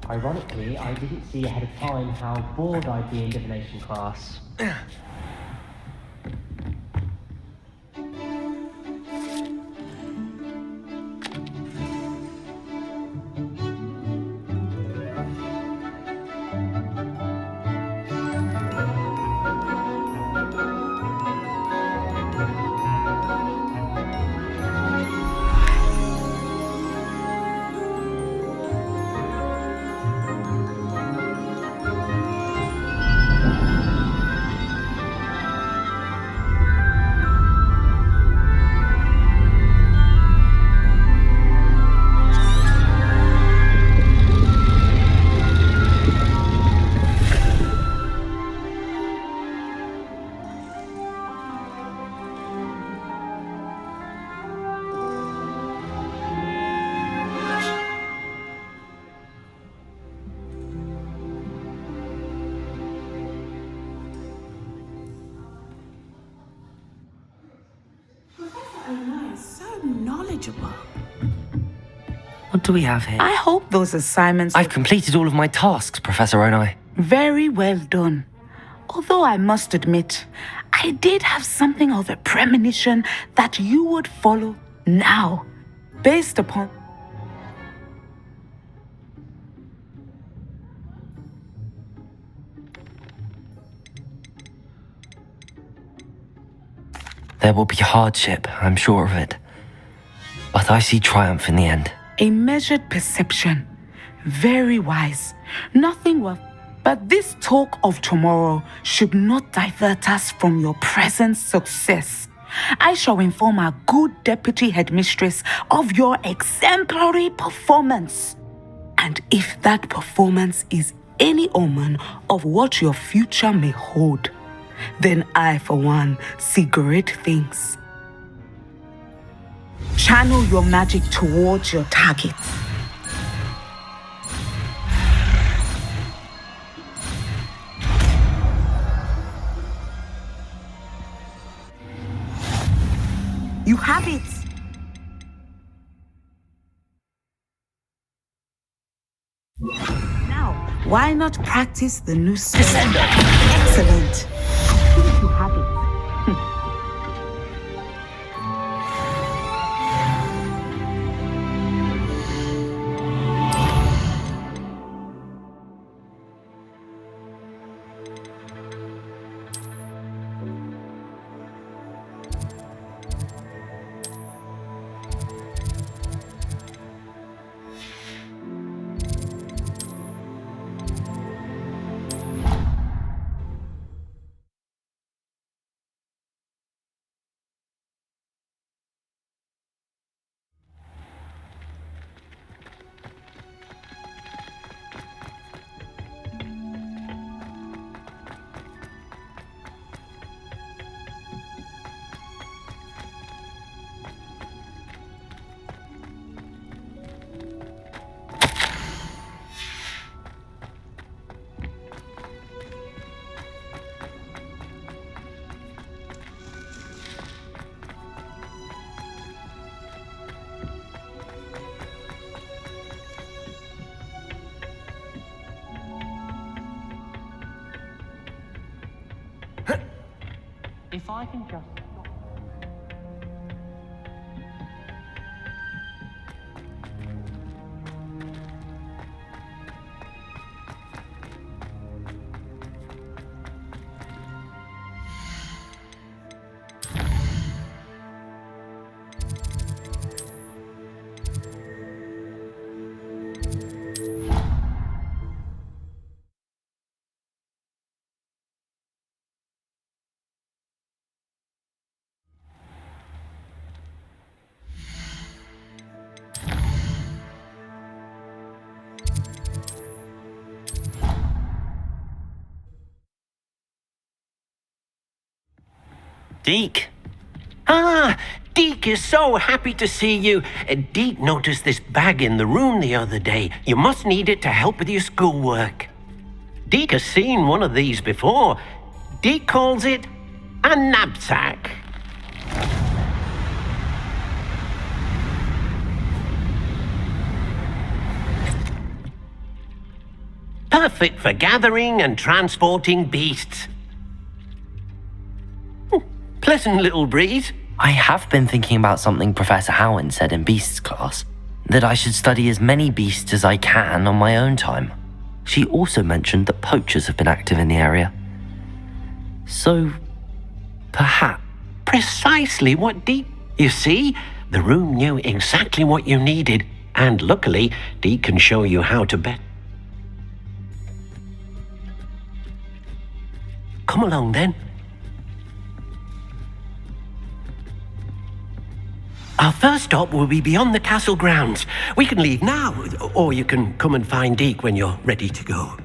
Ironically, I didn't see ahead of time how bored I'd be in divination class. What do we have here? I hope those assignments. I've completed all of my tasks, Professor Onai. Very well done. Although I must admit, I did have something of a premonition that you would follow now, based upon. There will be hardship, I'm sure of it. But I see triumph in the end. A measured perception. Very wise. Nothing will. But this talk of tomorrow should not divert us from your present success. I shall inform our good deputy headmistress of your exemplary performance. And if that performance is any omen of what your future may hold, then I, for one, see great things. Channel your magic towards your target. You have it. Now, why not practice the new spell? Excellent. I think you have it. If I can just... Deke. Deke is so happy to see you. Deke noticed this bag in the room the other day. You must need it to help with your schoolwork. Deke has seen one of these before. Deke calls it a knapsack. Perfect for gathering and transporting beasts. Pleasant little breeze. I have been thinking about something Professor Howen said in Beasts class, that I should study as many beasts as I can on my own time. She also mentioned that poachers have been active in the area. So, perhaps... Precisely what Deke... You see, the room knew exactly what you needed, and luckily, Deke can show you how to bet. Come along then. Our first stop will be beyond the castle grounds. We can leave now, or you can come and find Deke when you're ready to go.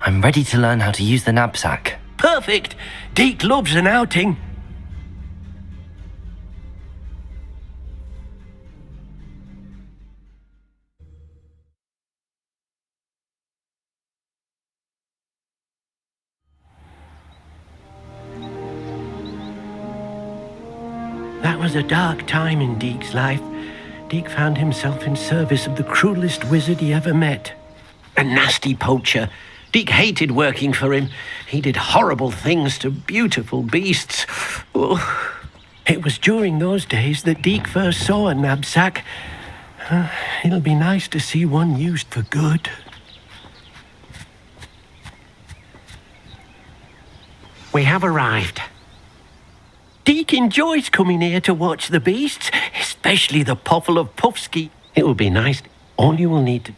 I'm ready to learn how to use the knapsack. Perfect! Deke loves an outing. That was a dark time in Deke's life. Deke found himself in service of the cruelest wizard he ever met. A nasty poacher. Deke hated working for him. He did horrible things to beautiful beasts. Oh. It was during those days that Deke first saw a knapsack. It'll be nice to see one used for good. We have arrived. Deke enjoys coming here to watch the beasts, especially the Puffle of Puffsky. It will be nice. All you will need to...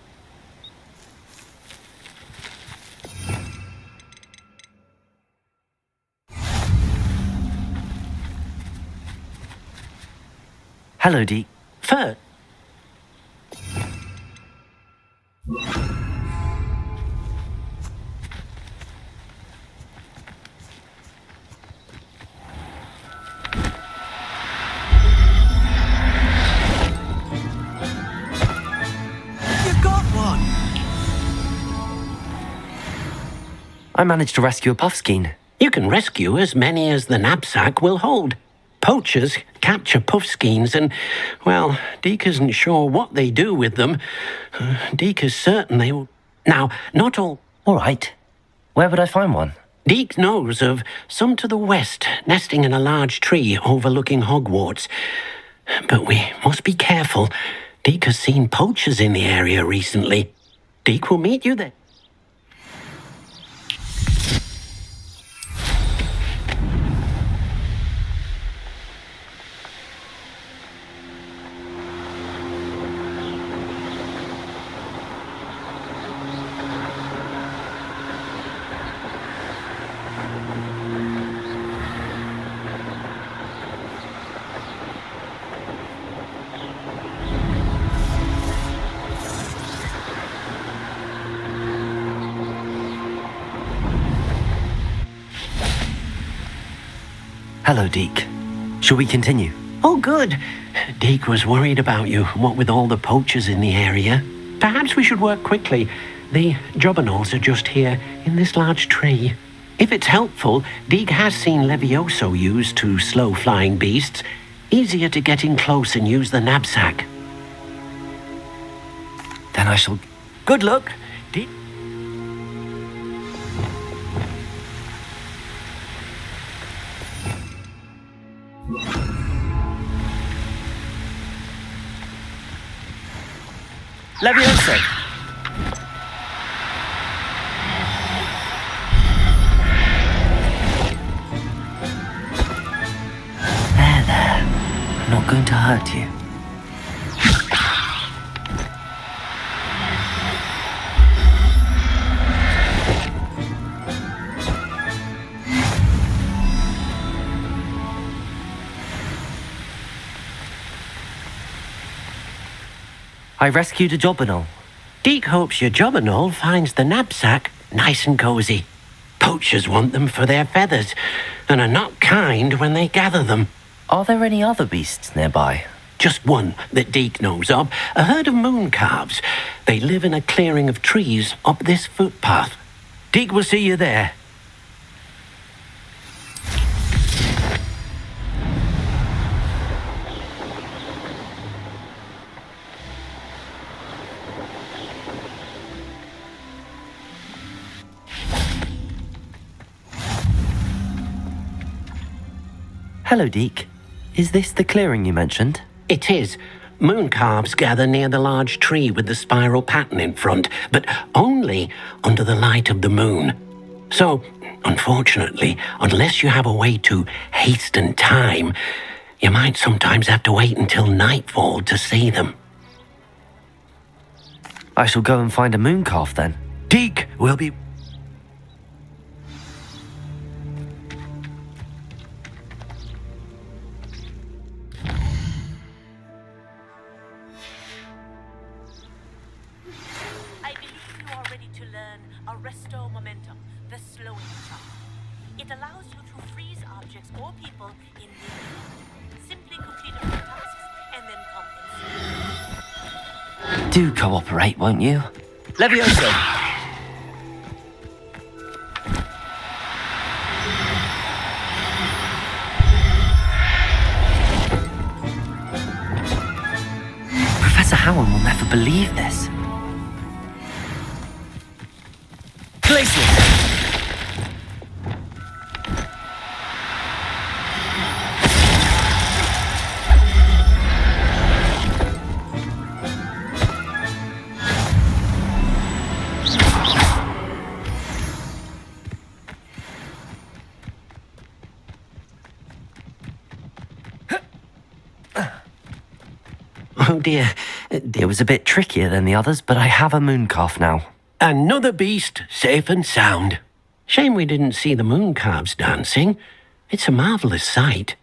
Hello, Deke. First... I managed to rescue a puffskein. You can rescue as many as the knapsack will hold. Poachers capture puffskeins and, well, Deke isn't sure what they do with them. Deke is certain they will... Now, not all... All right. Where would I find one? Deke knows of some to the west, nesting in a large tree overlooking Hogwarts. But we must be careful. Deke has seen poachers in the area recently. Deke will meet you there. Hello, Deke. Shall we continue? Oh, good. Deke was worried about you, what with all the poachers in the area. Perhaps we should work quickly. The jobberknolls are just here, in this large tree. If it's helpful, Deke has seen Levioso used to slow flying beasts. Easier to get in close and use the knapsack. Then I shall... Good luck. Deke... Levioso! There. I'm not going to hurt you. I rescued a jobberknoll. Deke hopes your jobberknoll finds the knapsack nice and cozy. Poachers want them for their feathers, and are not kind when they gather them. Are there any other beasts nearby? Just one that Deke knows of, a herd of moon calves. They live in a clearing of trees up this footpath. Deke will see you there. Hello, Deke. Is this the clearing you mentioned? It is. Moon calves gather near the large tree with the spiral pattern in front, but only under the light of the moon. So, unfortunately, unless you have a way to hasten time, you might sometimes have to wait until nightfall to see them. I shall go and find a moon calf then. Deke will be... Arresto Momentum, the slowing charm. It allows you to freeze objects or people in mid-air. Simply complete a few tasks and then compensate. Do cooperate, won't you? Levioso! Professor Howard will never believe this. Glacius! Oh dear, it was a bit trickier than the others, but I have a moon calf now. Another beast, safe and sound. Shame we didn't see the moon calves dancing. It's a marvellous sight.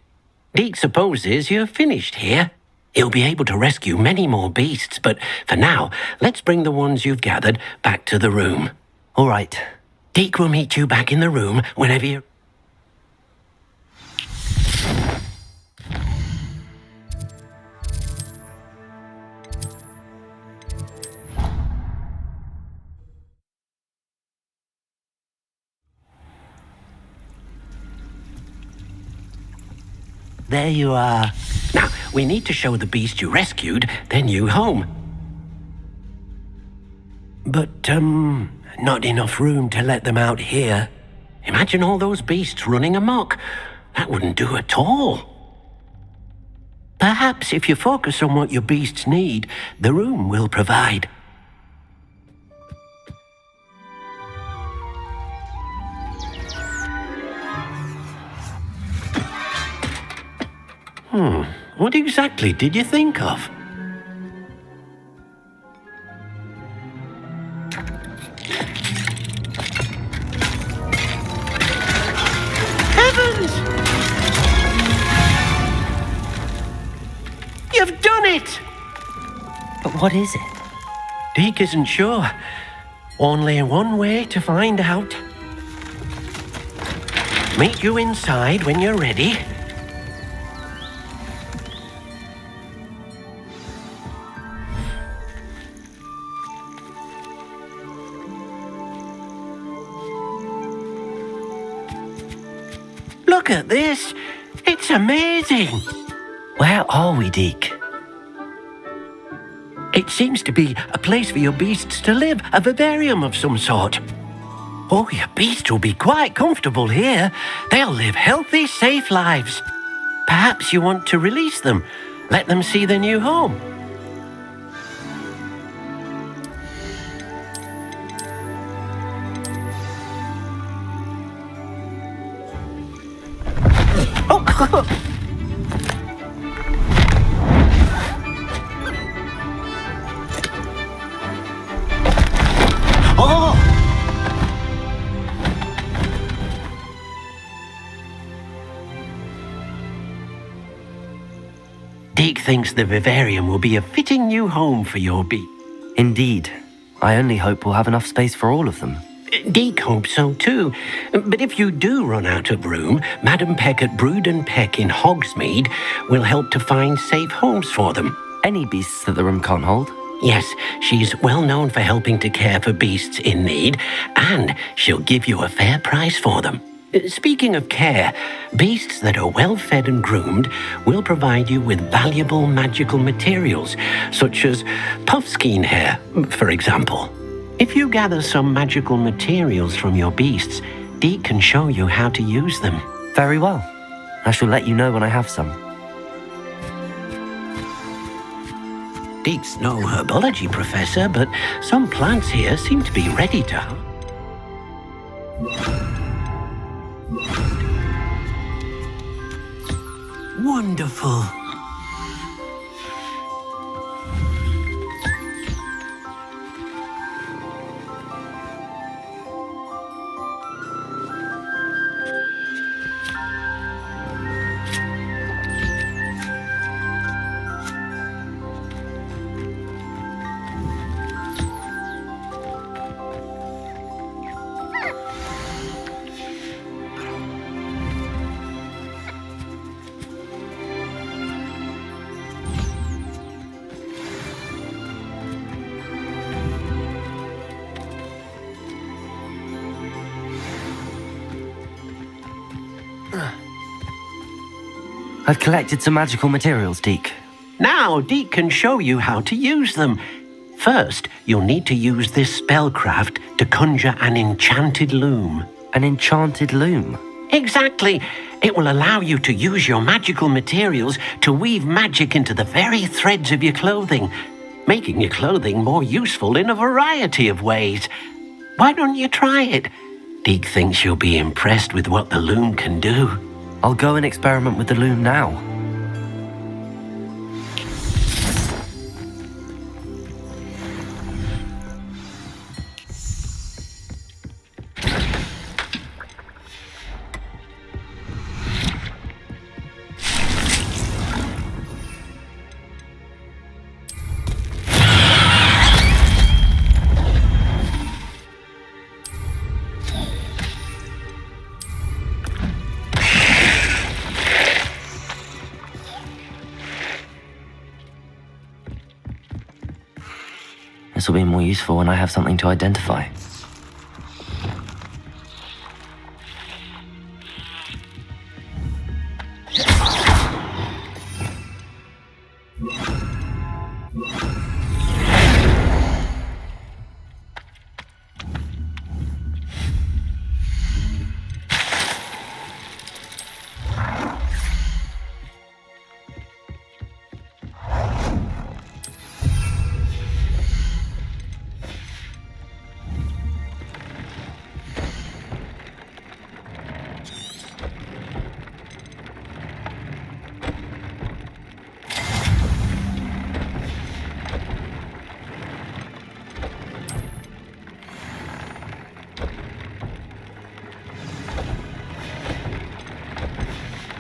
Deke supposes you're finished here. He'll be able to rescue many more beasts, but for now, let's bring the ones you've gathered back to the room. All right. Deke will meet you back in the room whenever you're... There you are. Now, we need to show the beast you rescued their new home. But, not enough room to let them out here. Imagine all those beasts running amok. That wouldn't do at all. Perhaps if you focus on what your beasts need, the room will provide. What exactly did you think of? Heavens! You've done it! But what is it? Deke isn't sure. Only one way to find out. Meet you inside when you're ready. Look at this! It's amazing! Where are we, Deke? It seems to be a place for your beasts to live, a vivarium of some sort. Oh, your beasts will be quite comfortable here. They'll live healthy, safe lives. Perhaps you want to release them, let them see their new home. Deke thinks the vivarium will be a fitting new home for your beast. Indeed. I only hope we'll have enough space for all of them. Deke hopes so too. But if you do run out of room, Madam Peck at Brood and Peck in Hogsmeade will help to find safe homes for them. Any beasts that the room can't hold? Yes, she's well known for helping to care for beasts in need, and she'll give you a fair price for them. Speaking of care, beasts that are well fed and groomed will provide you with valuable magical materials, such as puffskein hair, for example. If you gather some magical materials from your beasts, Deke can show you how to use them. Very well. I shall let you know when I have some. Deke's no herbology professor, but some plants here seem to be ready to... Wonderful. I've collected some magical materials, Deke. Now, Deke can show you how to use them. First, you'll need to use this spellcraft to conjure an enchanted loom. An enchanted loom? Exactly. It will allow you to use your magical materials to weave magic into the very threads of your clothing, making your clothing more useful in a variety of ways. Why don't you try it? Deke thinks you'll be impressed with what the loom can do. I'll go and experiment with the loom now. This will be more useful when I have something to identify.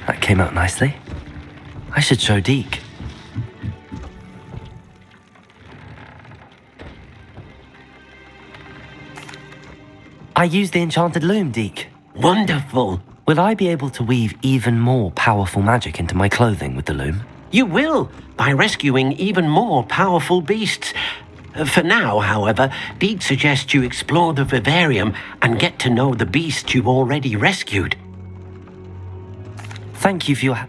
That came out nicely. I should show Deke. I used the enchanted loom, Deke. Wonderful. Will I be able to weave even more powerful magic into my clothing with the loom? You will, by rescuing even more powerful beasts. For now, however, Deke suggests you explore the vivarium and get to know the beasts you've already rescued. Thank you for your...